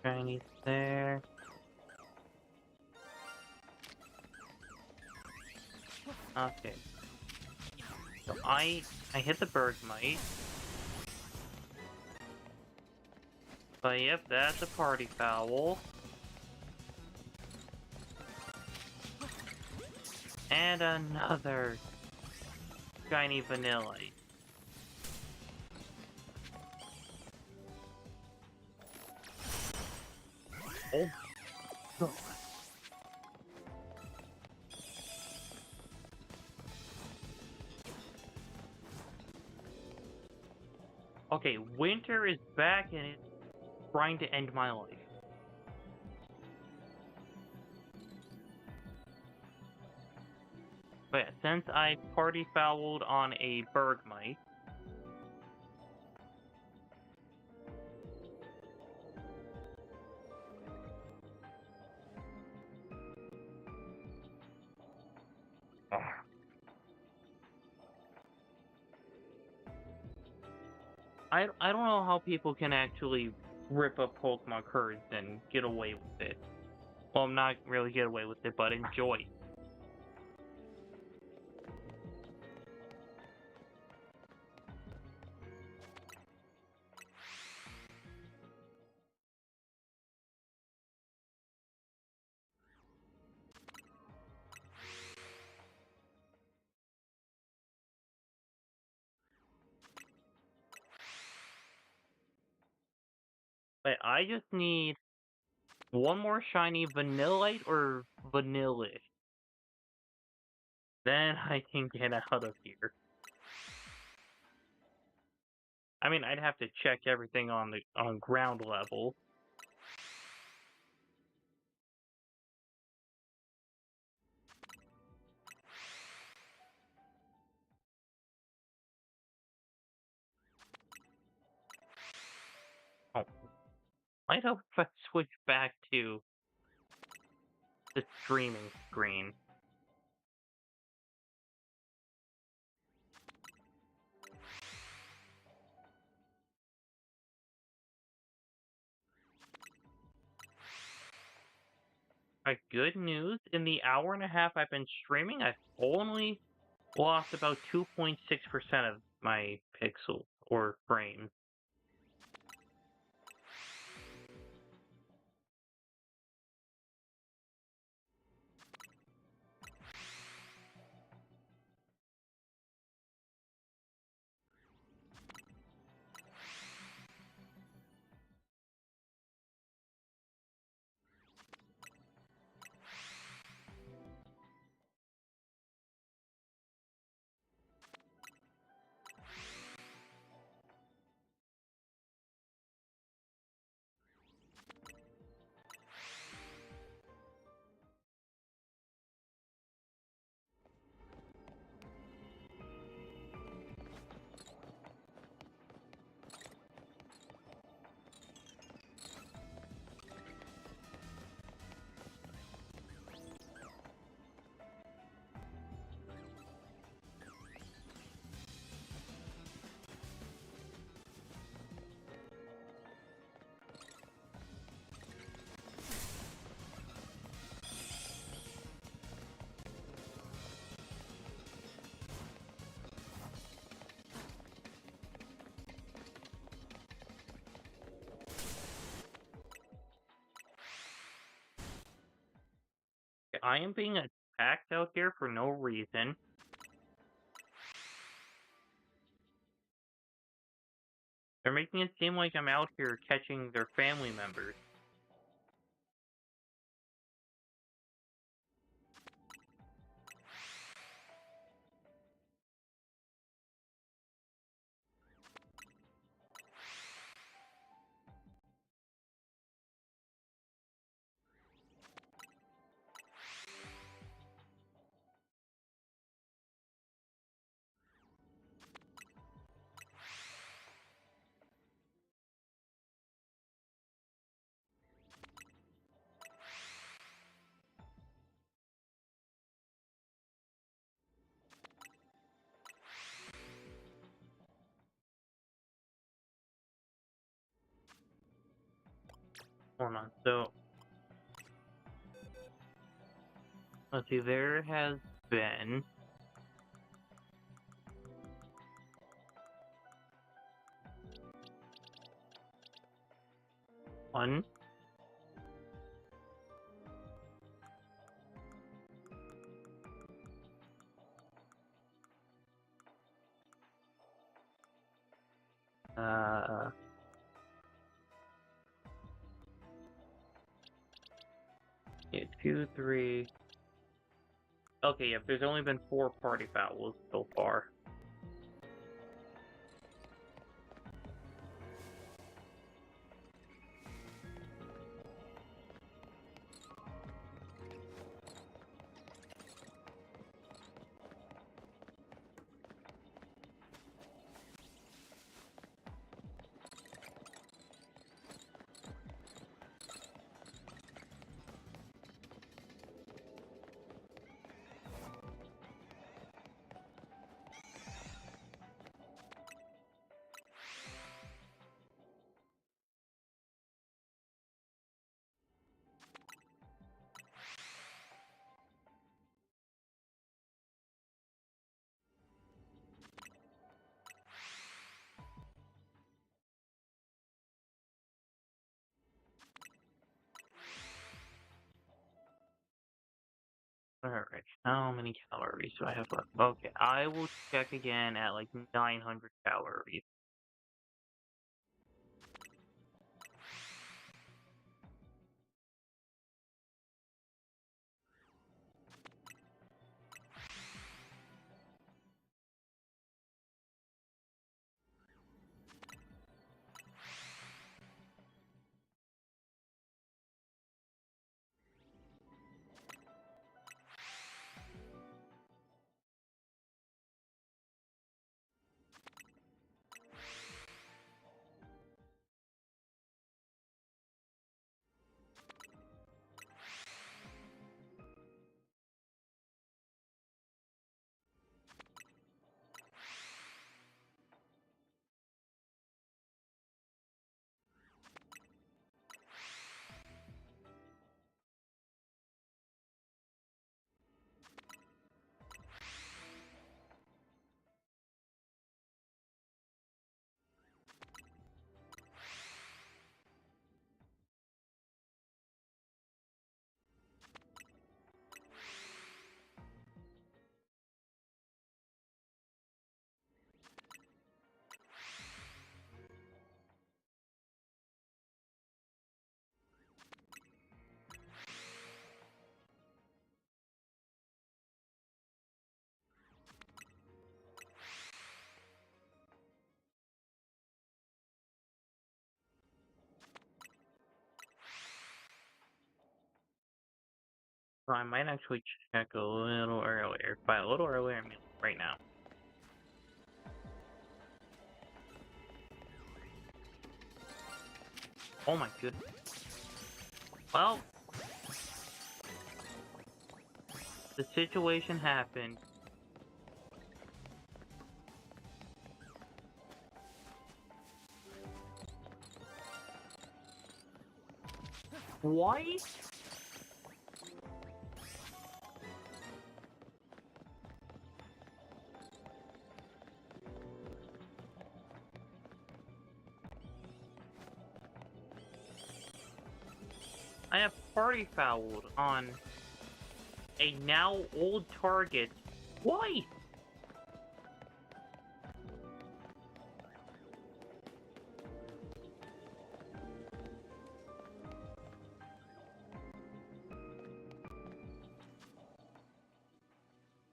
Shinies there. Okay. So I hit the Bergmite. But yep, that's a party foul. And another shiny Vanillite. Oh god. Okay, winter is back and it's trying to end my life. But yeah, since I party fouled on a Bergmite, I don't know how people can actually rip up Pokemon cards and get away with it. Well, not really get away with it, but enjoy it. But I just need one more shiny Vanillite or Vanillish. Then I can get out of here. I mean, I'd have to check everything on ground level. Oh, might help if I switch back to the streaming screen. Good news, in the hour and a half I've been streaming, I've only lost about 2.6% of my pixels or frames. I am being attacked out here for no reason. They're making it seem like I'm out here catching their family members. Hold on, so let's see, there has been one, uh, yeah, 2, 3. Okay, yep, there's only been 4 party fouls so far. Alright, how many calories do I have left? Okay, I will check again at like 900 calories. So I might actually check a little earlier. By a little earlier, I mean right now. Oh my goodness. Well, the situation happened. What? I have party fouled on a now old target. Why?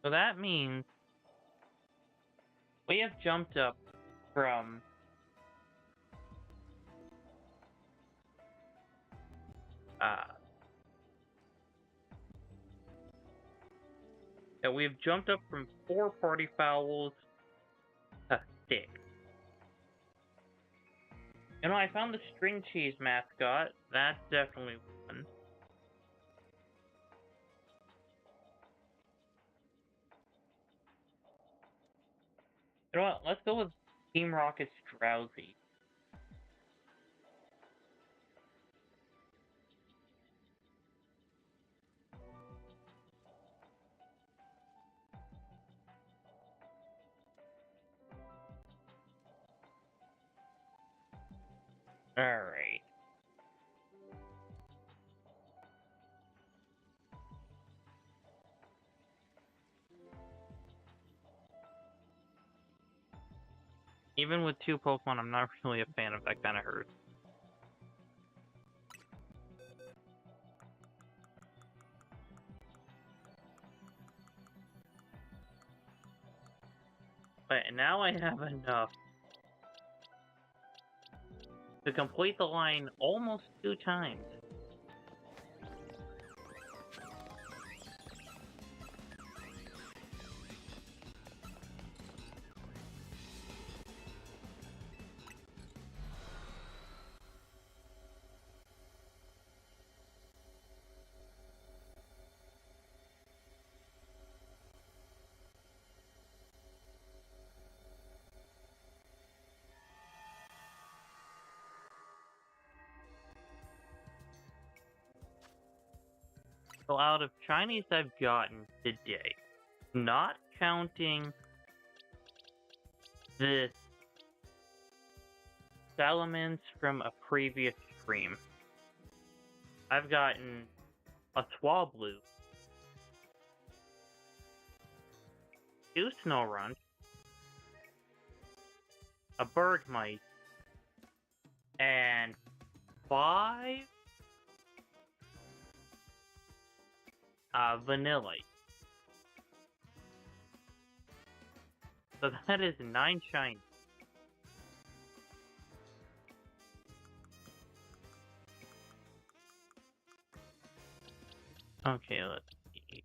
So that means we have jumped up from we've jumped up from 4 party fouls to 6. You know, I found the string cheese mascot. That's definitely one. You know what? Let's go with Team Rocket's Drowsy. Alright. Even with 2 Pokemon, I'm not really a fan of that kind of hurt. But now I have enough to complete the line almost 2 times. So out of Chinese I've gotten today, not counting the Salamence from a previous stream, I've gotten a Swablu, 2 snow runs, a bird mite, and 5 vanillite. So that is 9 shiny. Okay, let's see.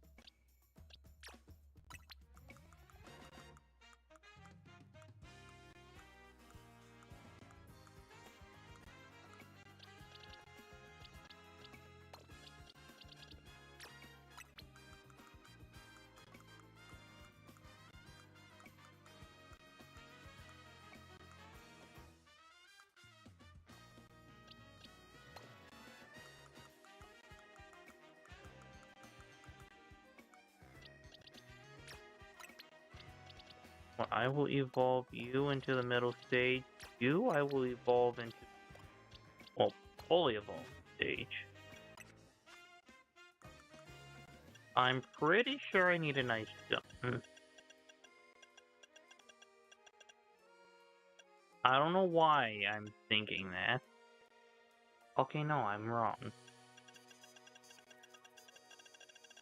Well, I will evolve you into the middle stage. You, I will evolve into, well, fully evolved stage. I'm pretty sure I need an ice stone. I don't know why I'm thinking that. Okay, no, I'm wrong.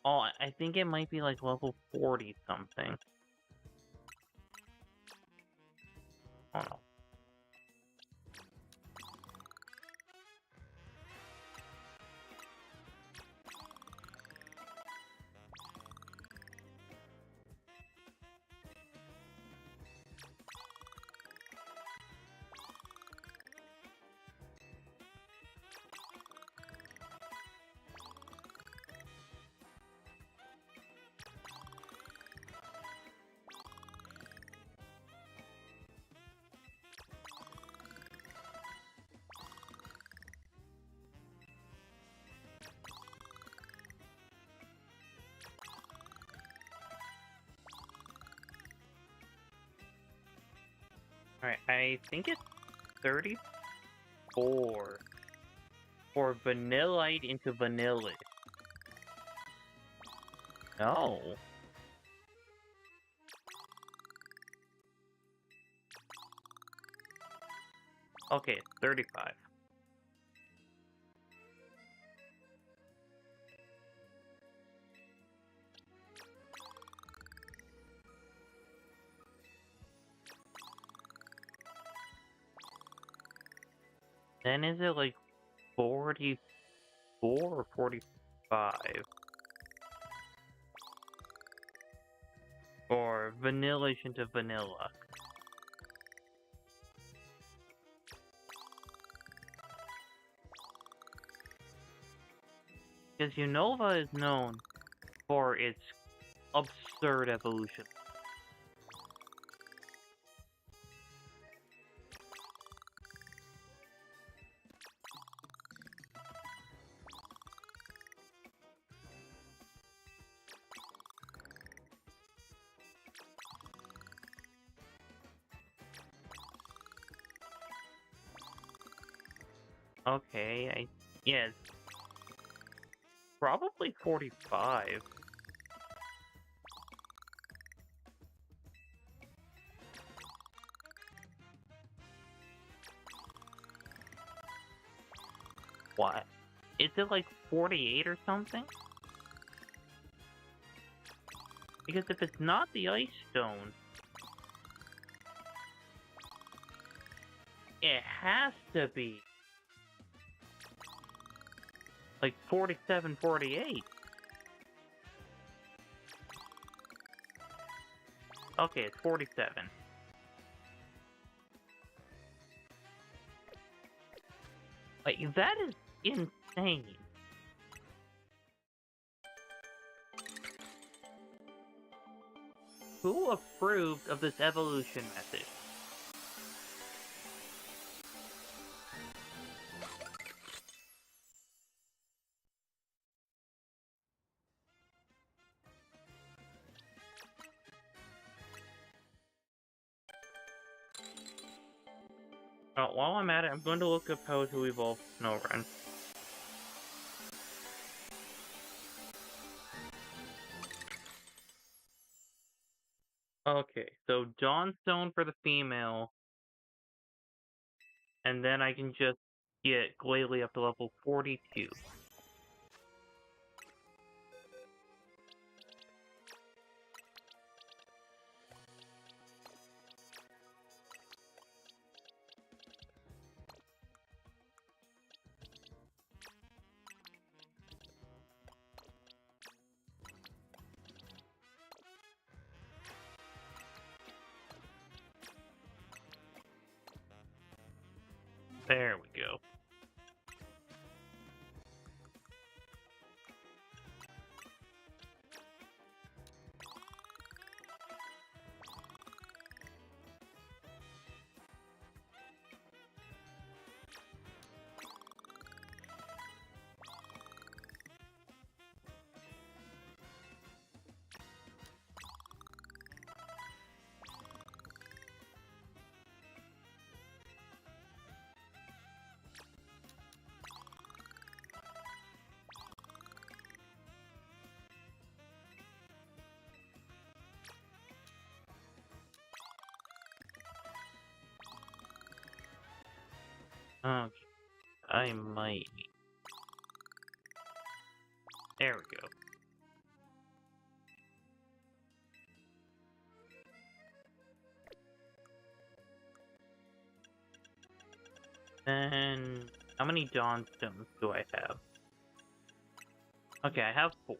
Oh, I think it might be like level 40 something. Oh no. Alright, I think it's 34 for vanillite into vanilla. No. Okay, 35. Then is it like 44 or 45? Or vanillation to vanilla. Because Unova is known for its absurd evolution. Okay, yeah, it's probably 45. What? Is it like 48 or something? Because if it's not the ice stone, it has to be like 47, 48. Okay, it's 47. Like, that is insane. Who approved of this evolution method? While I'm at it, I'm going to look up how to evolve Snowrun. Okay, so Dawnstone for the female, and then I can just get Glalie up to level 42. There we go. Okay, I might. There we go. Then, how many Dawnstones do I have? Okay, I have 4.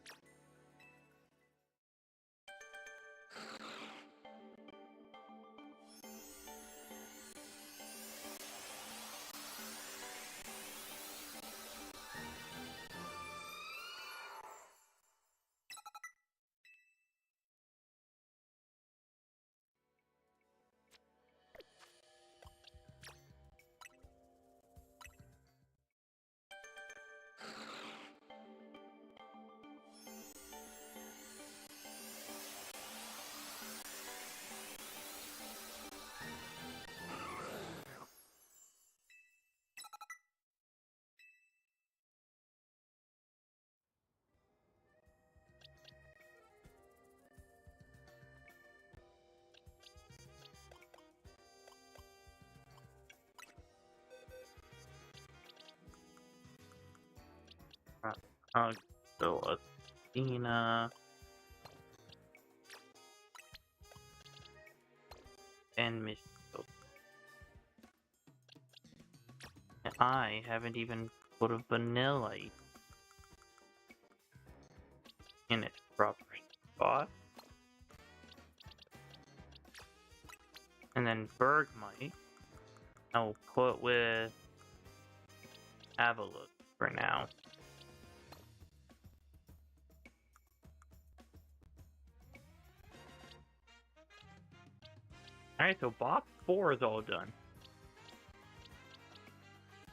So, Athena and Michiko. And I haven't even put a vanilla in its proper spot. And then Bergmite, I'll put with Avalok for now. Alright, so box 4 is all done.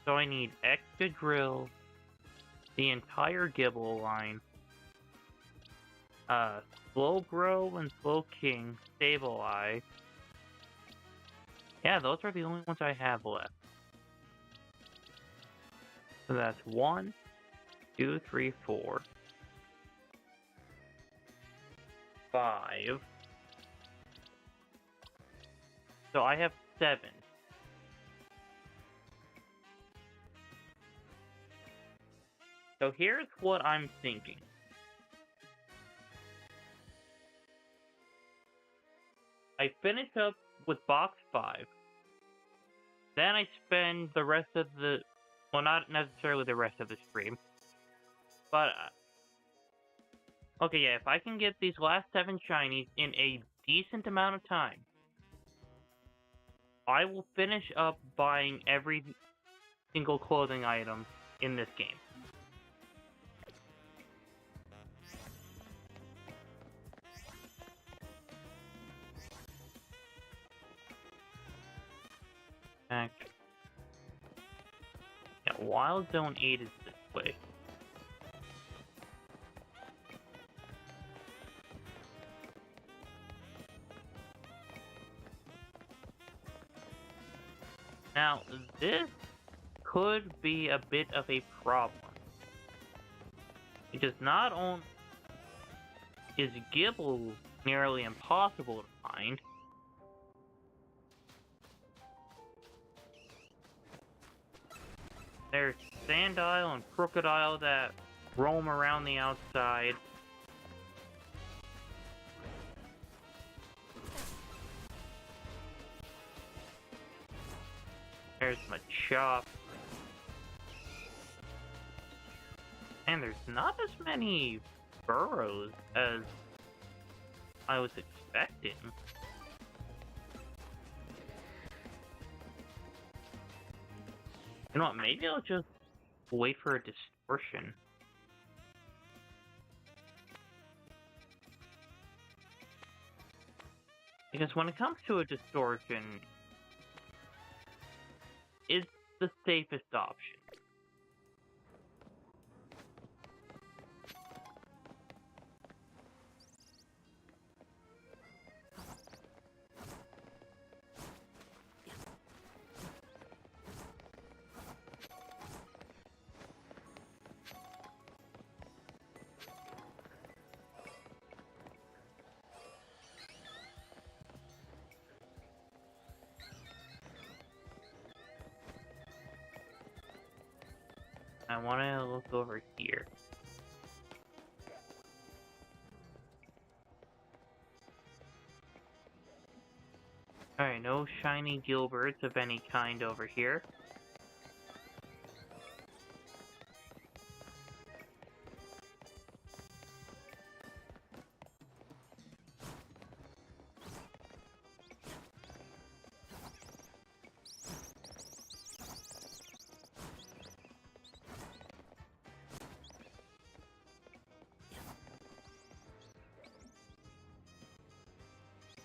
So I need Excadrill, the entire Gibble line, Slowbro and Slowking, Sableye. Yeah, those are the only ones I have left. So that's 1, 2, 3, 4, 5. So I have 7. So here's what I'm thinking. I finish up with box 5. Then I spend the rest of the... Well, not necessarily the rest of the stream. But... okay, yeah, if I can get these last 7 shinies in a decent amount of time, I will finish up buying every single clothing item in this game. Yeah, Wild Zone 8 is this way. Now, this could be a bit of a problem. Because not only is Gibble nearly impossible to find, find. There's Sandile and Crocodile that roam around the outside. There's Machop. And there's not as many burrows as I was expecting. You know what, maybe I'll just wait for a distortion. Because when it comes to a distortion, it's the safest option. I want to look over here. Alright, no shiny Gilberts of any kind over here.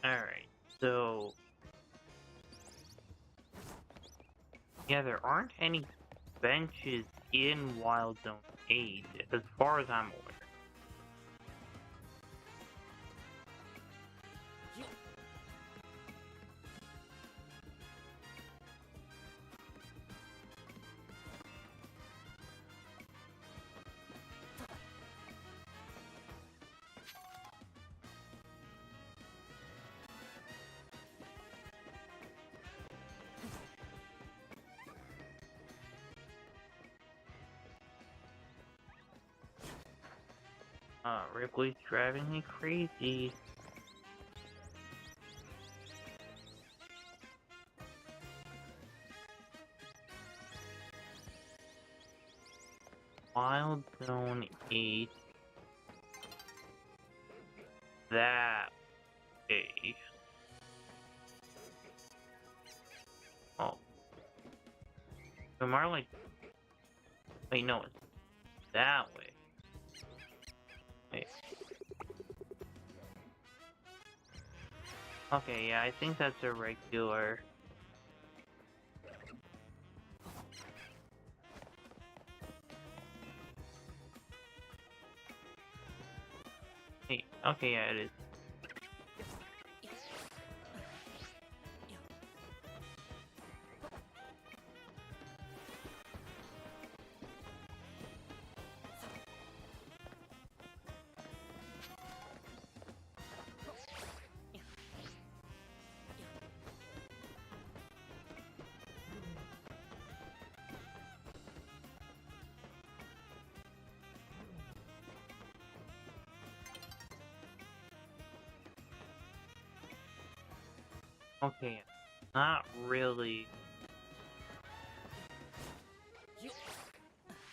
Alright, so... yeah, there aren't any benches in Wild Zone 8, as far as I'm aware. Ripley's driving me crazy. Wild Zone 8. That way. Oh. So more like... wait, no, it's that way. Wait. Okay, yeah, I think that's a regular. Hey, okay, yeah, it is. Okay, not really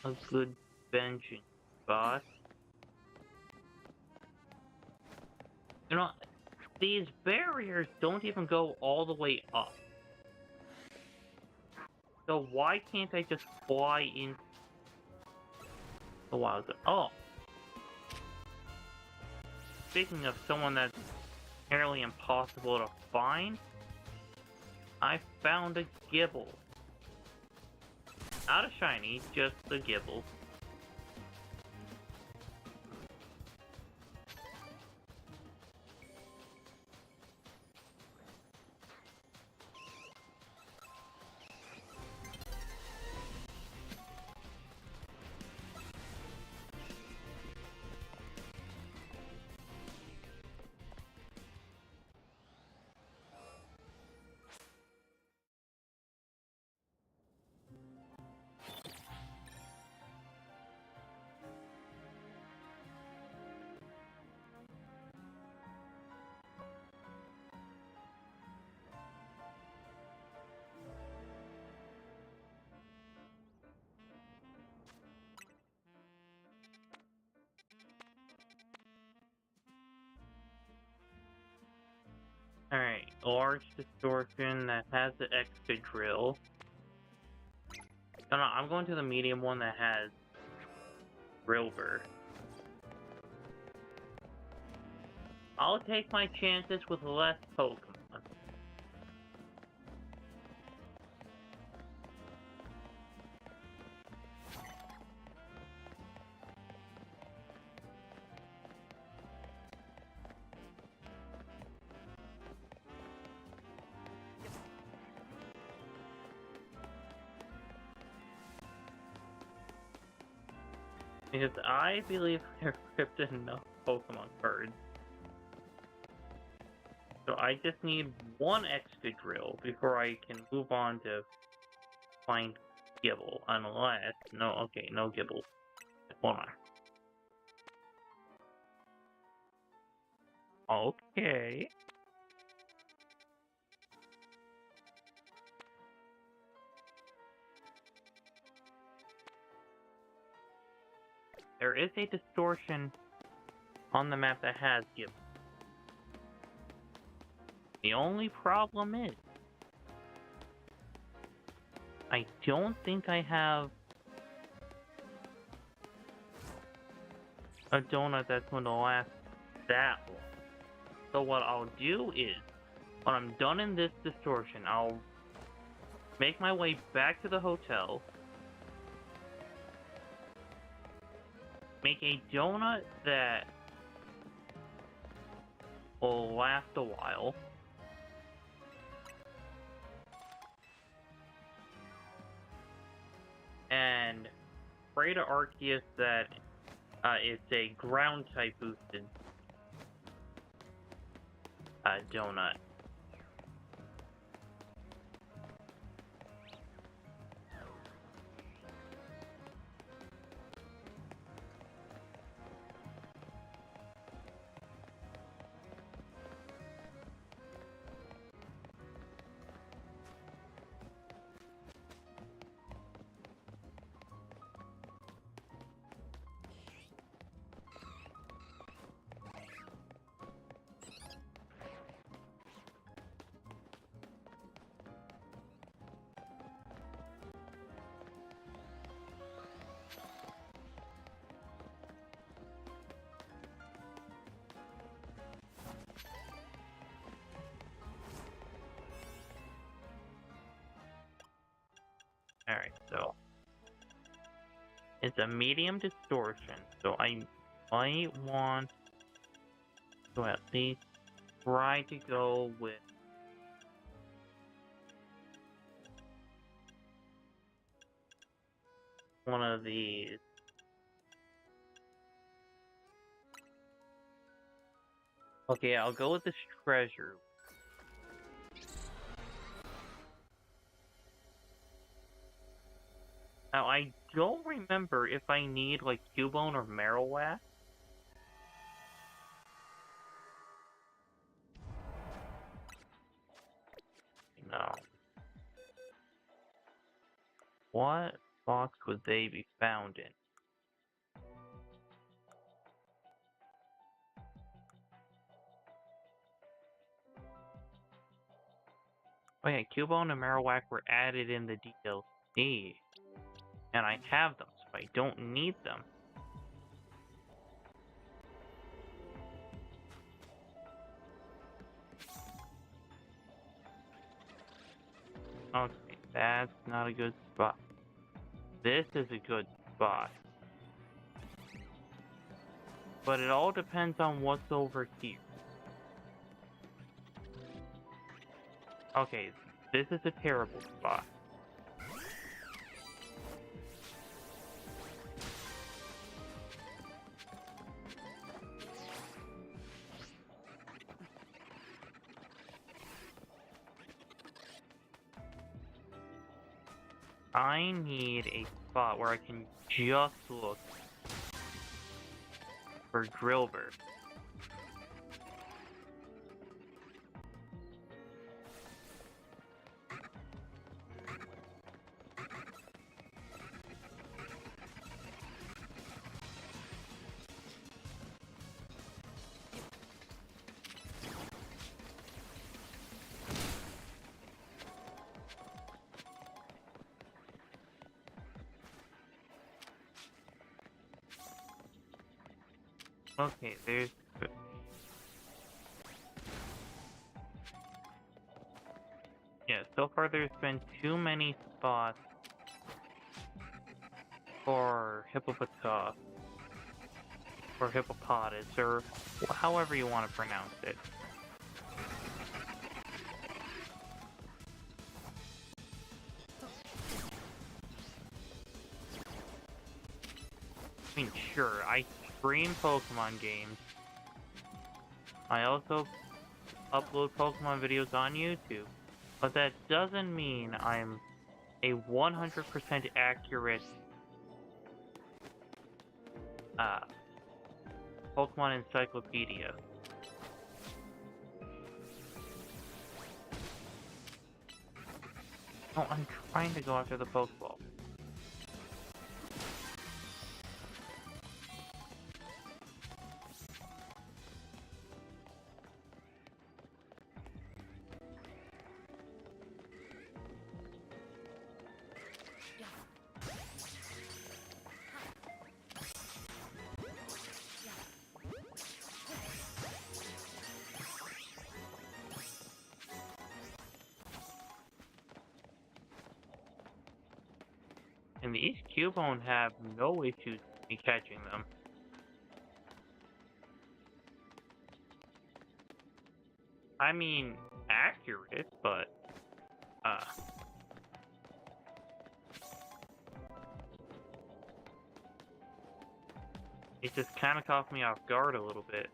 a good benching spot. You know, these barriers don't even go all the way up. So why can't I just fly in the wild zone? Oh. Speaking of someone that's nearly impossible to find, I found a Gibble. Not a shiny, just a Gibble. large distortion that has the extra drill. No, I'm going to the medium one that has Drilbur. I'll take my chances with less Pokemon. Because I believe I equipped enough Pokemon cards. So I just need one extra drill before I can move on to find Gibble. Unless... No, okay, no Gibble. Hold on. Okay. There is a distortion on the map that has Gibble. The only problem is, I don't think I have a donut that's going to last that long. So what I'll do is, when I'm done in this distortion, I'll make my way back to the hotel, make a donut that will last a while, and pray to Arceus that it's a ground type boosted donut. Alright, so it's a medium distortion, so I might want to at least try to go with one of these. Okay, I'll go with this treasure. Now, I don't remember if I need, like, Cubone or Marowak. No. What box would they be found in? Oh yeah, Cubone and Marowak were added in the DLC. And I have them, so I don't need them. Okay, that's not a good spot. This is a good spot. But it all depends on what's over here. Okay, this is a terrible spot. I need a spot where I can just look for Drilbur. Okay, there's... Yeah, so far there's been too many spots for hippopotamus, or hippopotamus, or however you want to pronounce it. I mean, sure, I stream Pokemon games. I also upload Pokemon videos on YouTube. But that doesn't mean I'm a 100% accurate Pokemon encyclopedia. Oh, I'm trying to go after the Pokeball. And the East Cubone have no issues with me catching them. I mean, accurate, but, it just kind of caught me off guard a little bit.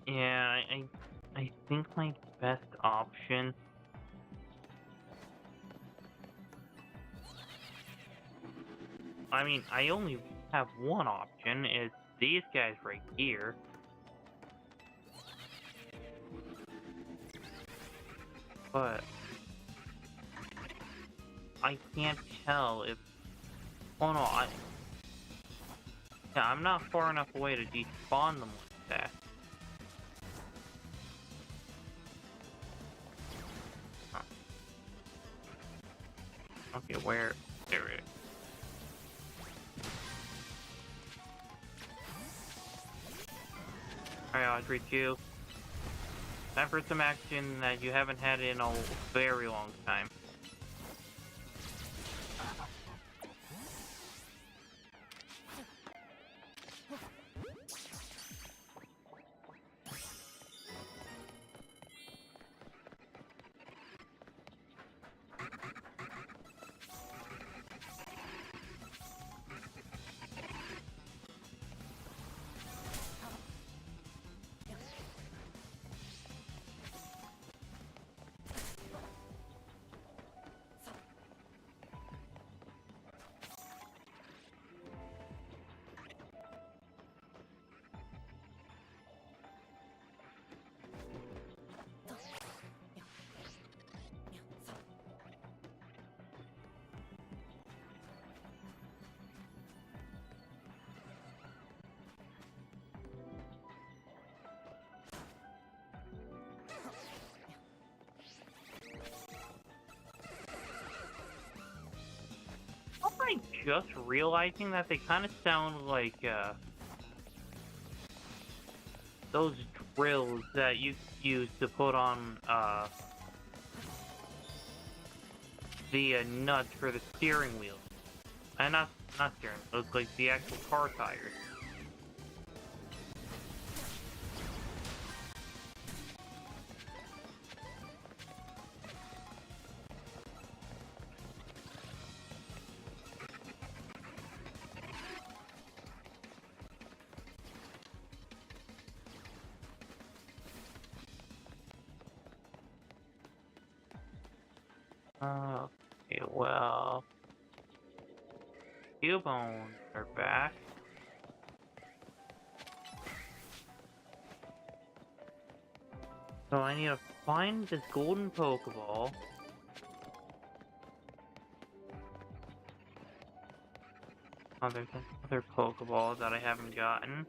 Yeah, I think my best option... I mean, I only have one option, it's these guys right here. But I can't tell if... Oh no, yeah, I'm not far enough away to despawn them like that. Huh. Okay, where... There it is. Alright, Audrey 2. Time for some action that you haven't had in a very long time. Am I just realizing that they kind of sound like, those drills that you use to put on, the nuts for the steering wheel. And not steering wheels, like the actual car tires. Okay, well... Cubones are back. So I need to find this golden Pokeball. Oh, there's another Pokeball that I haven't gotten.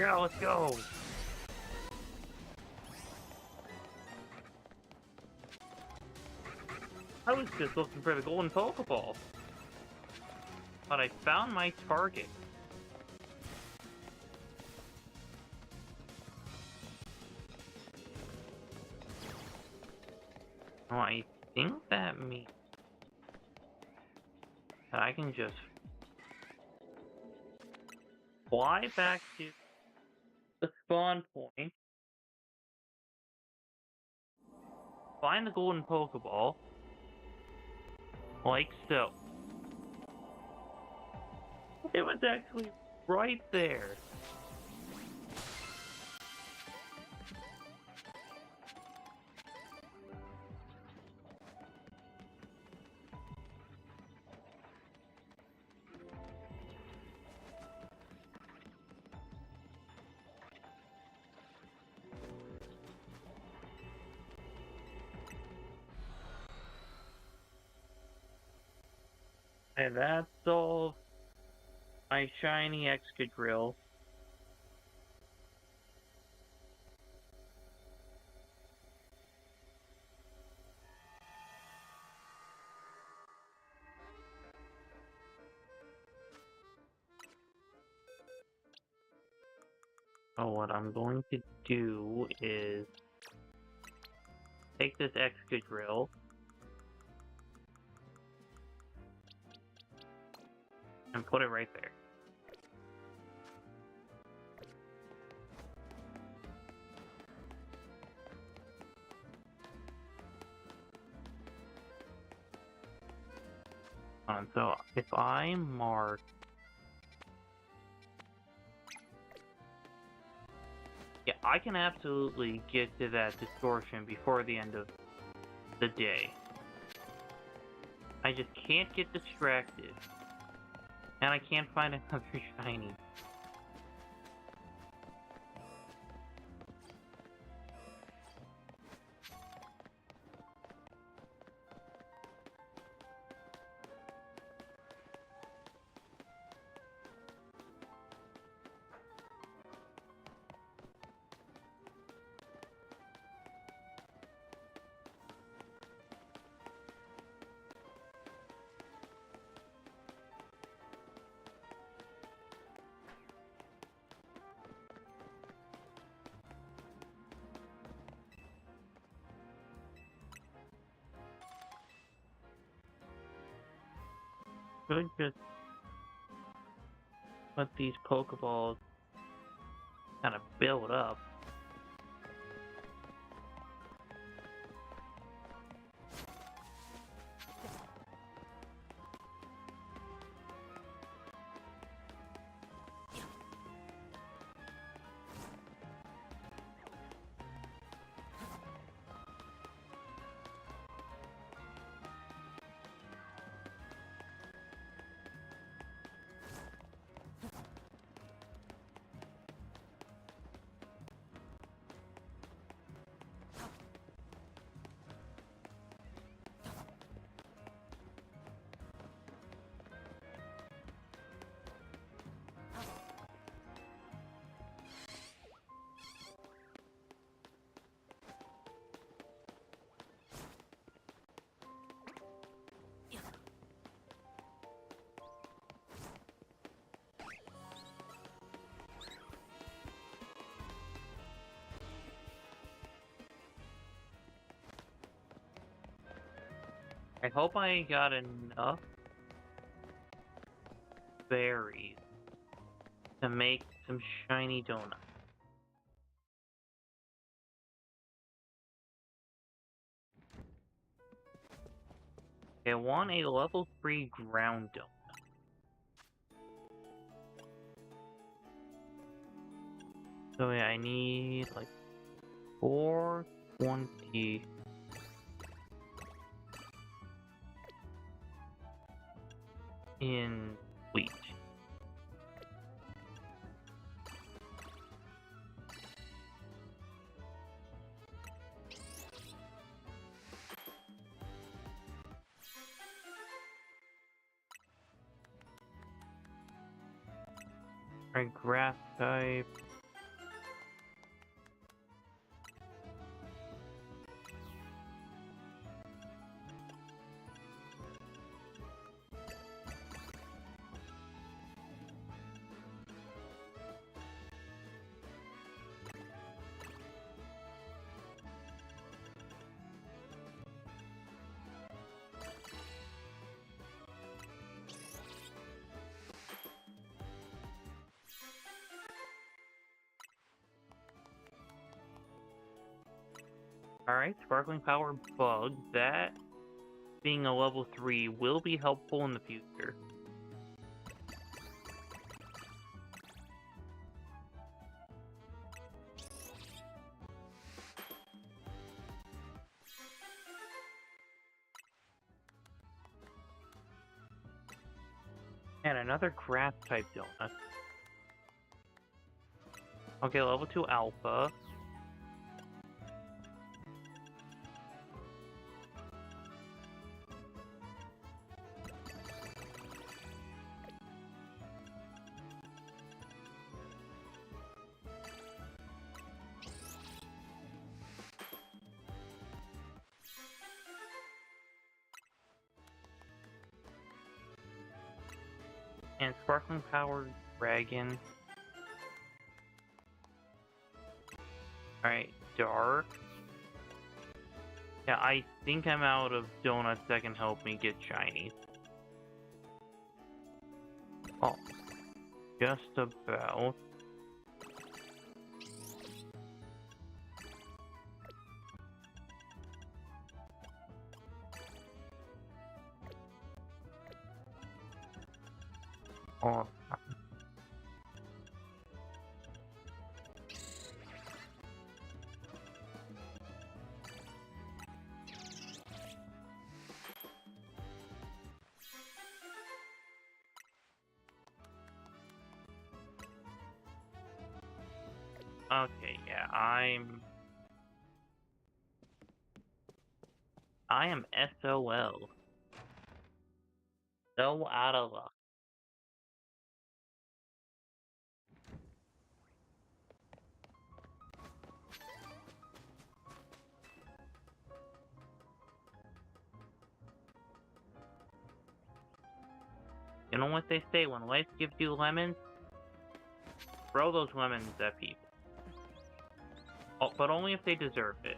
Yeah, let's go. I was just looking for the golden Pokeball. But I found my target. Oh, I think that means that I can just fly back to the spawn point, find the golden Pokeball, like so. It was actually right there. And that's all my shiny Excadrill. So what I'm going to do is take this Excadrill and put it right there. So if I mark, yeah, I can absolutely get to that distortion before the end of the day. I just can't get distracted. And I can't find another shiny. Could just let these Pokeballs kind of build up. I hope I got enough berries to make some shiny donuts. I want a level 3 ground donut. So yeah, I need like 420 in wheat. Alright, grass type. Alright, Sparkling Power Bug. That, being a level 3, will be helpful in the future. And another grass-type donut. Okay, level 2 Alpha. And Sparkling Power Dragon. Alright, Dark. Yeah, I think I'm out of donuts that can help me get shinies. Oh, just about. Oh. Okay, yeah, I am SOL. So out of luck. You know what they say, when life gives you lemons, throw those lemons at people. Oh, but only if they deserve it.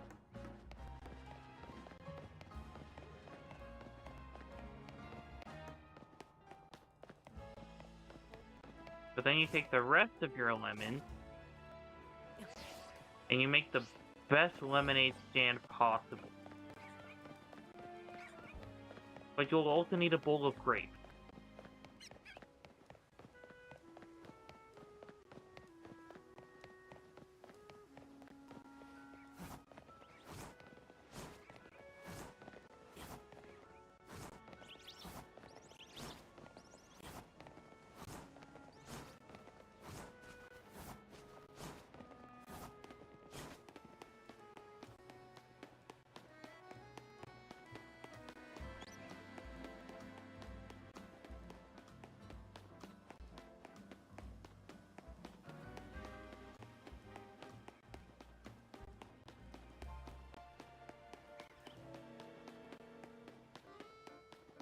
But then you take the rest of your lemons, and you make the best lemonade stand possible. But you'll also need a bowl of grapes.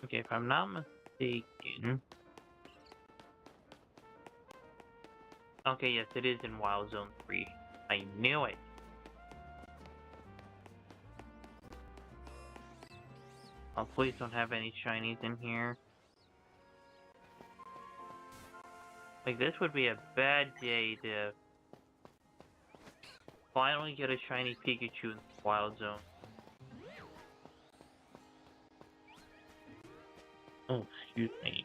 Okay, if I'm not mistaken... Okay, yes, it is in Wild Zone 3. I knew it! Oh, please don't have any shinies in here. Like, this would be a bad day to finally get a shiny Pikachu in the Wild Zone. Oh, excuse me.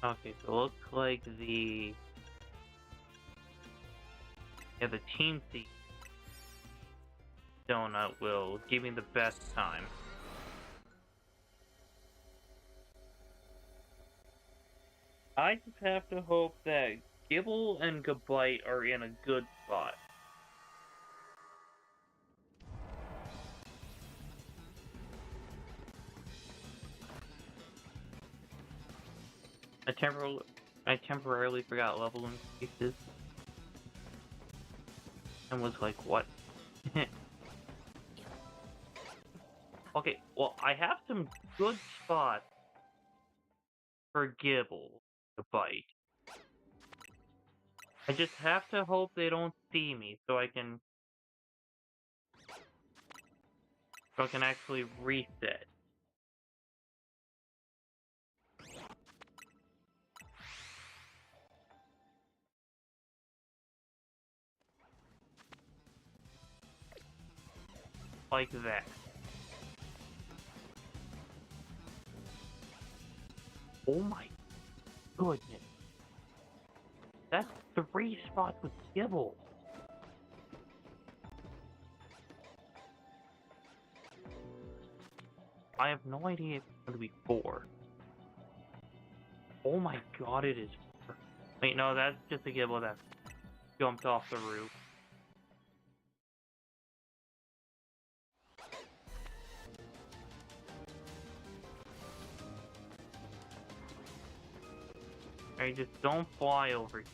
Okay, so it looks like the teensy donut will give me the best time. I just have to hope that Gibble and Gabite are in a good spot. I temporarily forgot level increases. And was like, what? Okay, well, I have some good spots for Gibble to bite. I just have to hope they don't see me so I can actually reset. Like that. Oh my goodness. That's 3 spots with Gibble. I have no idea if it's going to be 4. Oh my god, it is 4. Wait, no, that's just a Gibble that jumped off the roof. Alright, just don't fly over here.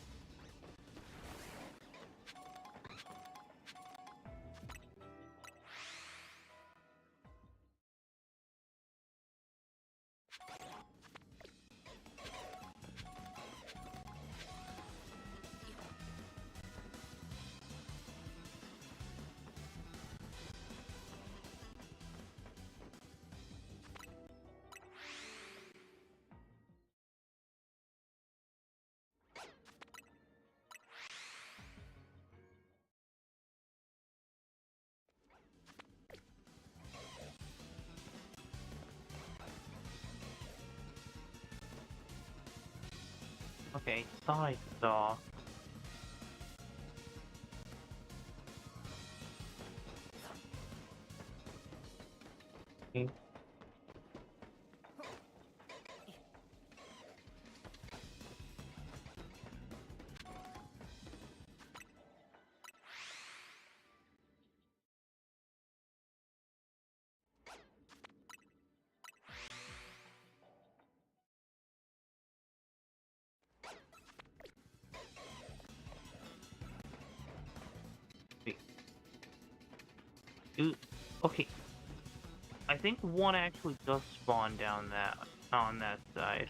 Okay, side saw. Okay. Wait. Okay. I think one actually does spawn down that on that side.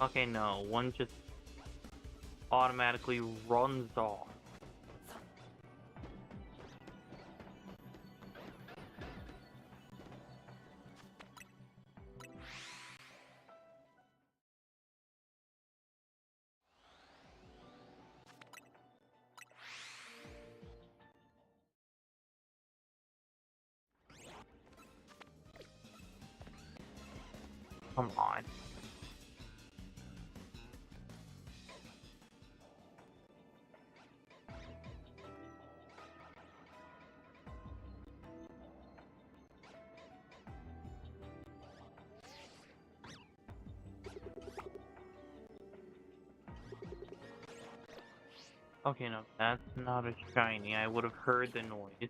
Okay, no, one just automatically runs off. Come on. Okay, no, that's not a shiny. I would have heard the noise.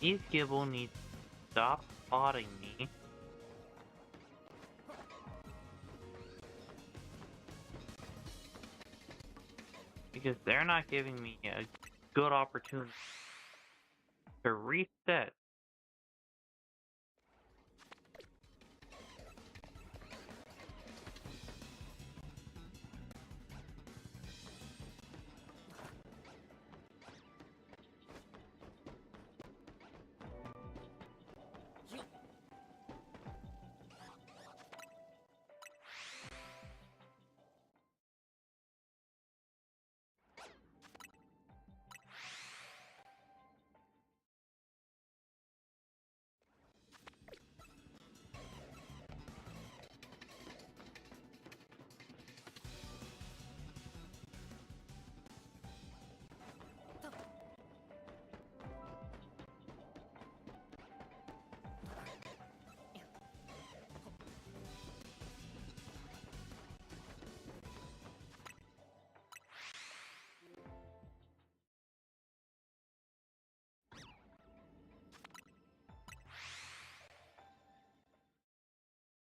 These Gibble needs to stop spotting me. Because they're not giving me a good opportunity to reset.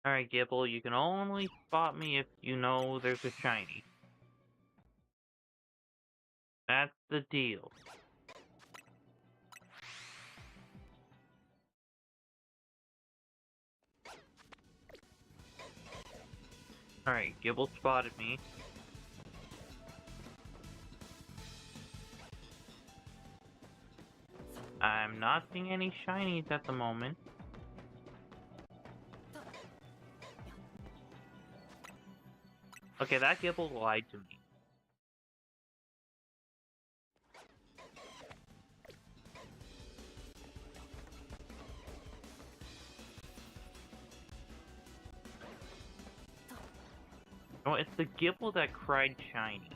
Alright, Gibble, you can only spot me if you know there's a shiny. That's the deal. Alright, Gibble spotted me. I'm not seeing any shinies at the moment. Okay, that Gibble lied to me. No, it's the Gibble that cried shiny.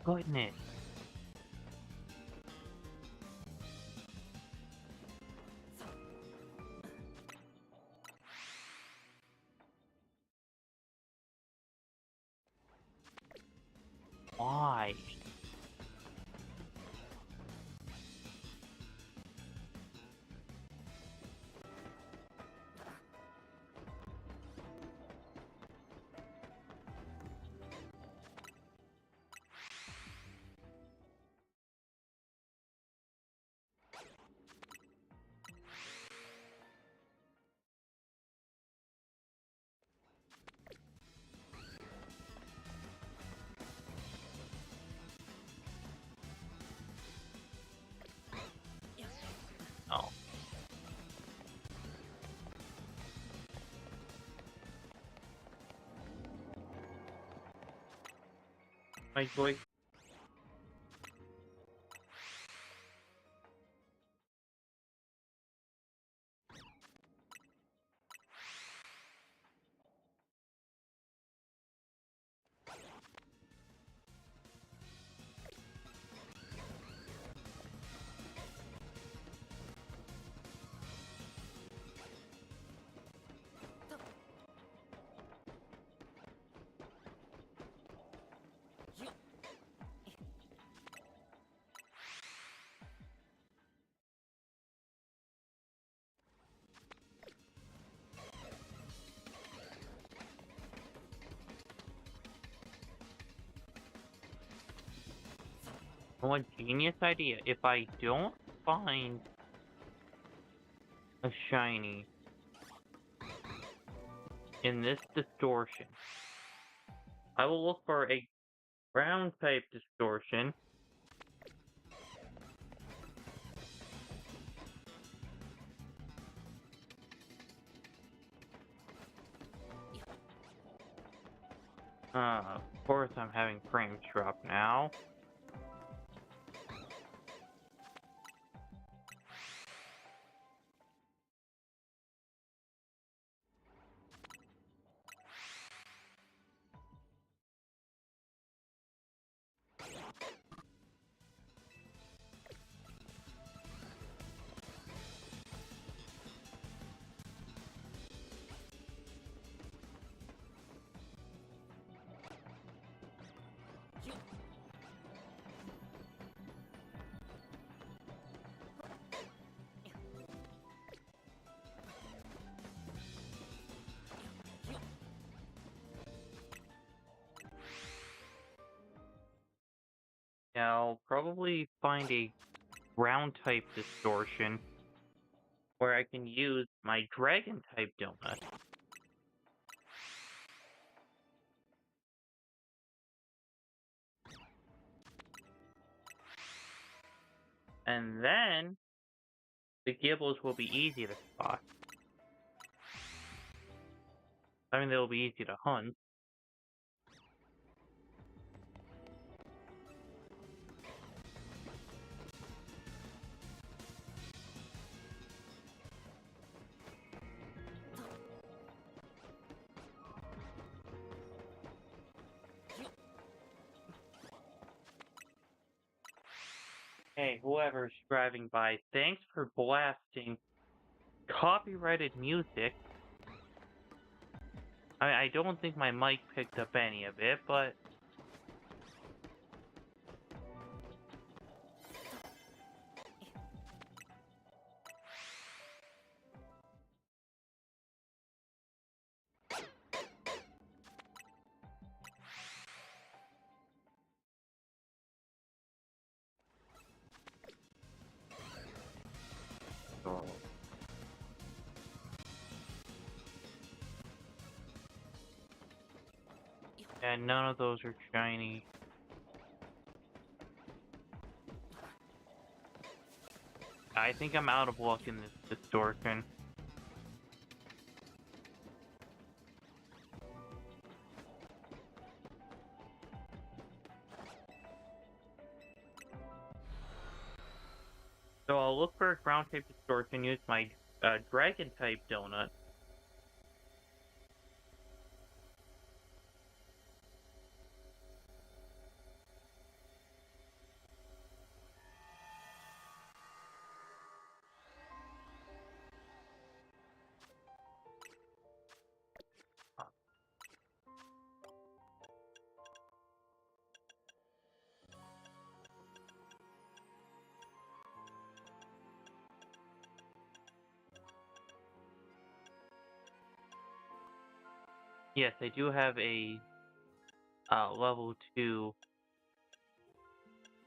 Goodness. Why? Oh. My boy. One genius idea. If I don't find a shiny in this distortion, I will look for a ground type distortion. Of course I'm having frames drop now. I'll probably find a ground type distortion where I can use my dragon type donut. And then the gibbles will be easy to spot. I mean, they'll be easy to hunt. Hey, whoever's driving by, thanks for blasting copyrighted music. I don't think my mic picked up any of it, but oh. And none of those are shiny. I think I'm out of luck in this distortion. So I'll look for a ground type distortion, use my dragon type donut. Yes, I do have a level 2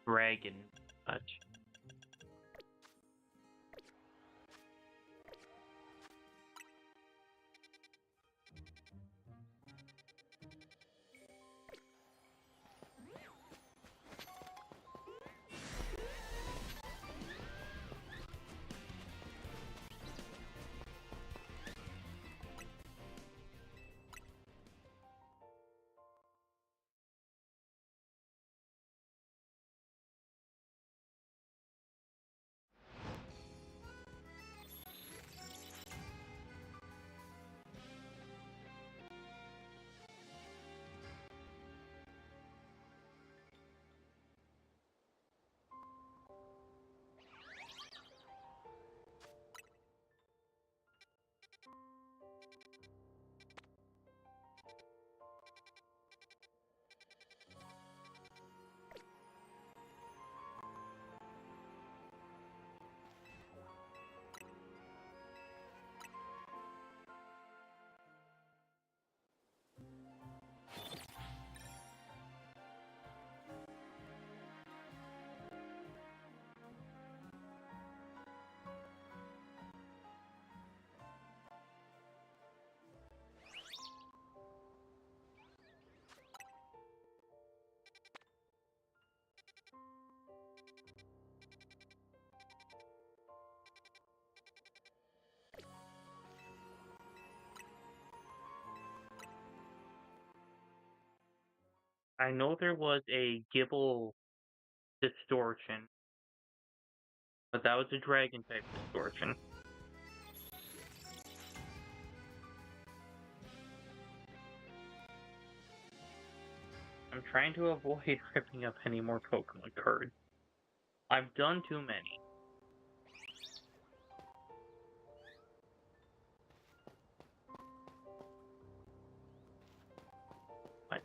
dragon touch. I know there was a Gibble distortion, but that was a dragon type distortion. I'm trying to avoid ripping up any more Pokemon cards. I've done too many. But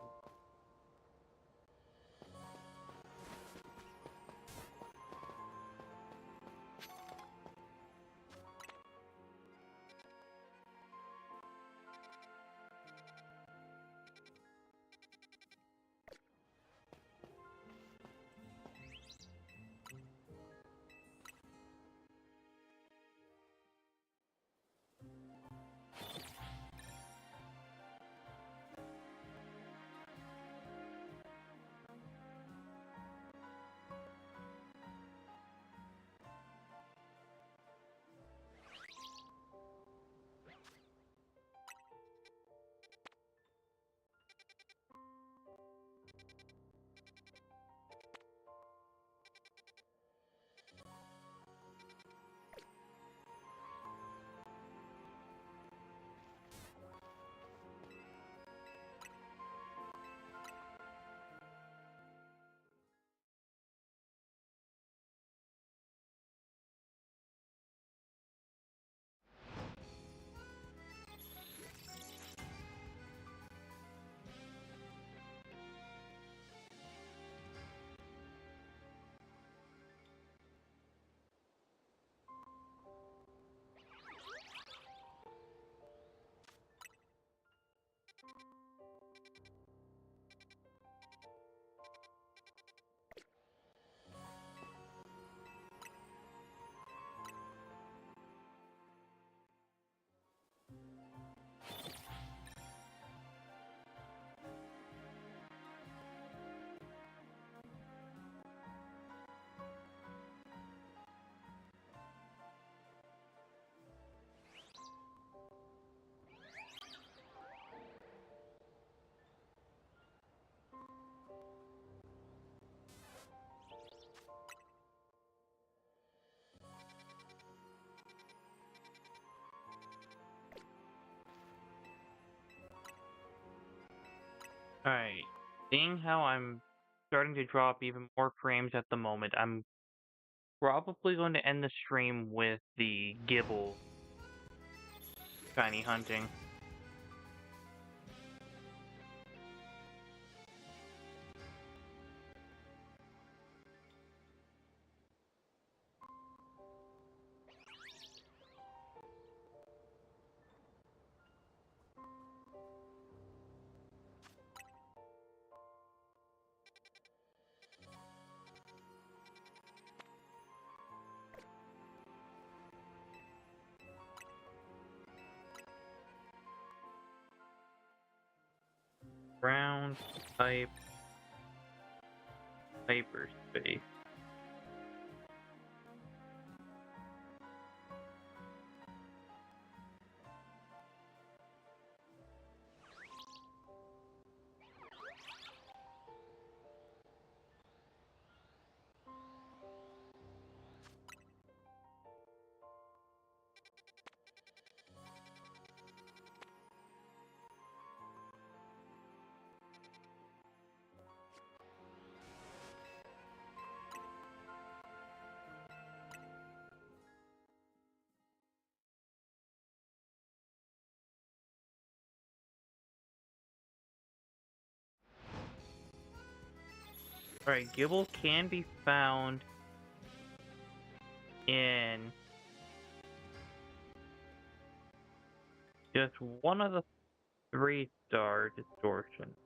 alright. Seeing how I'm starting to drop even more frames at the moment, I'm probably going to end the stream with the Gibble shiny hunting. Ground type hyperspace. Alright, Gibble can be found in just one of the 3-star distortions.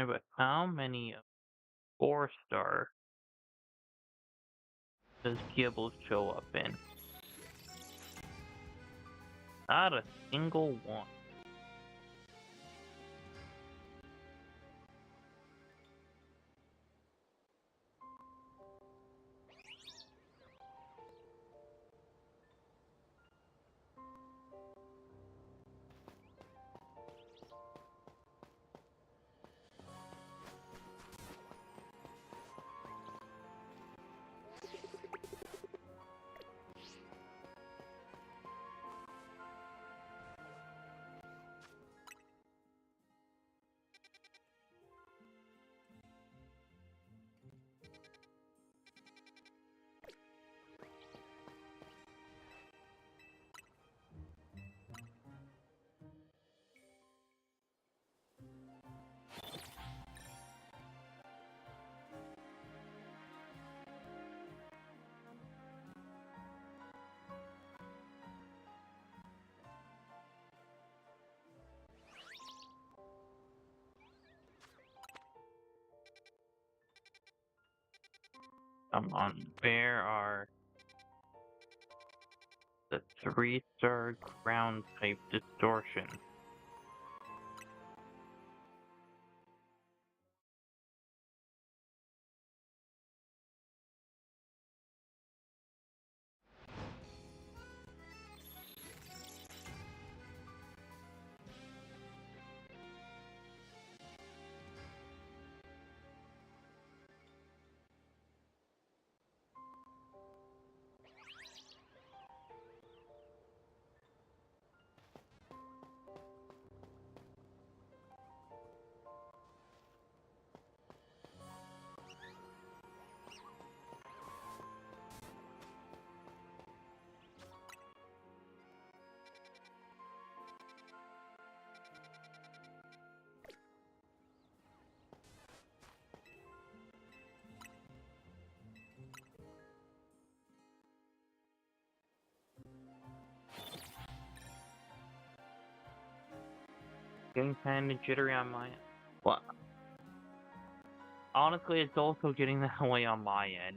Alright, but how many 4-star does Gibbles show up in? Not a single one. Come on, where are the 3-star ground type distortion? Getting kind of jittery on my end. Well, honestly, it's also getting that way on my end.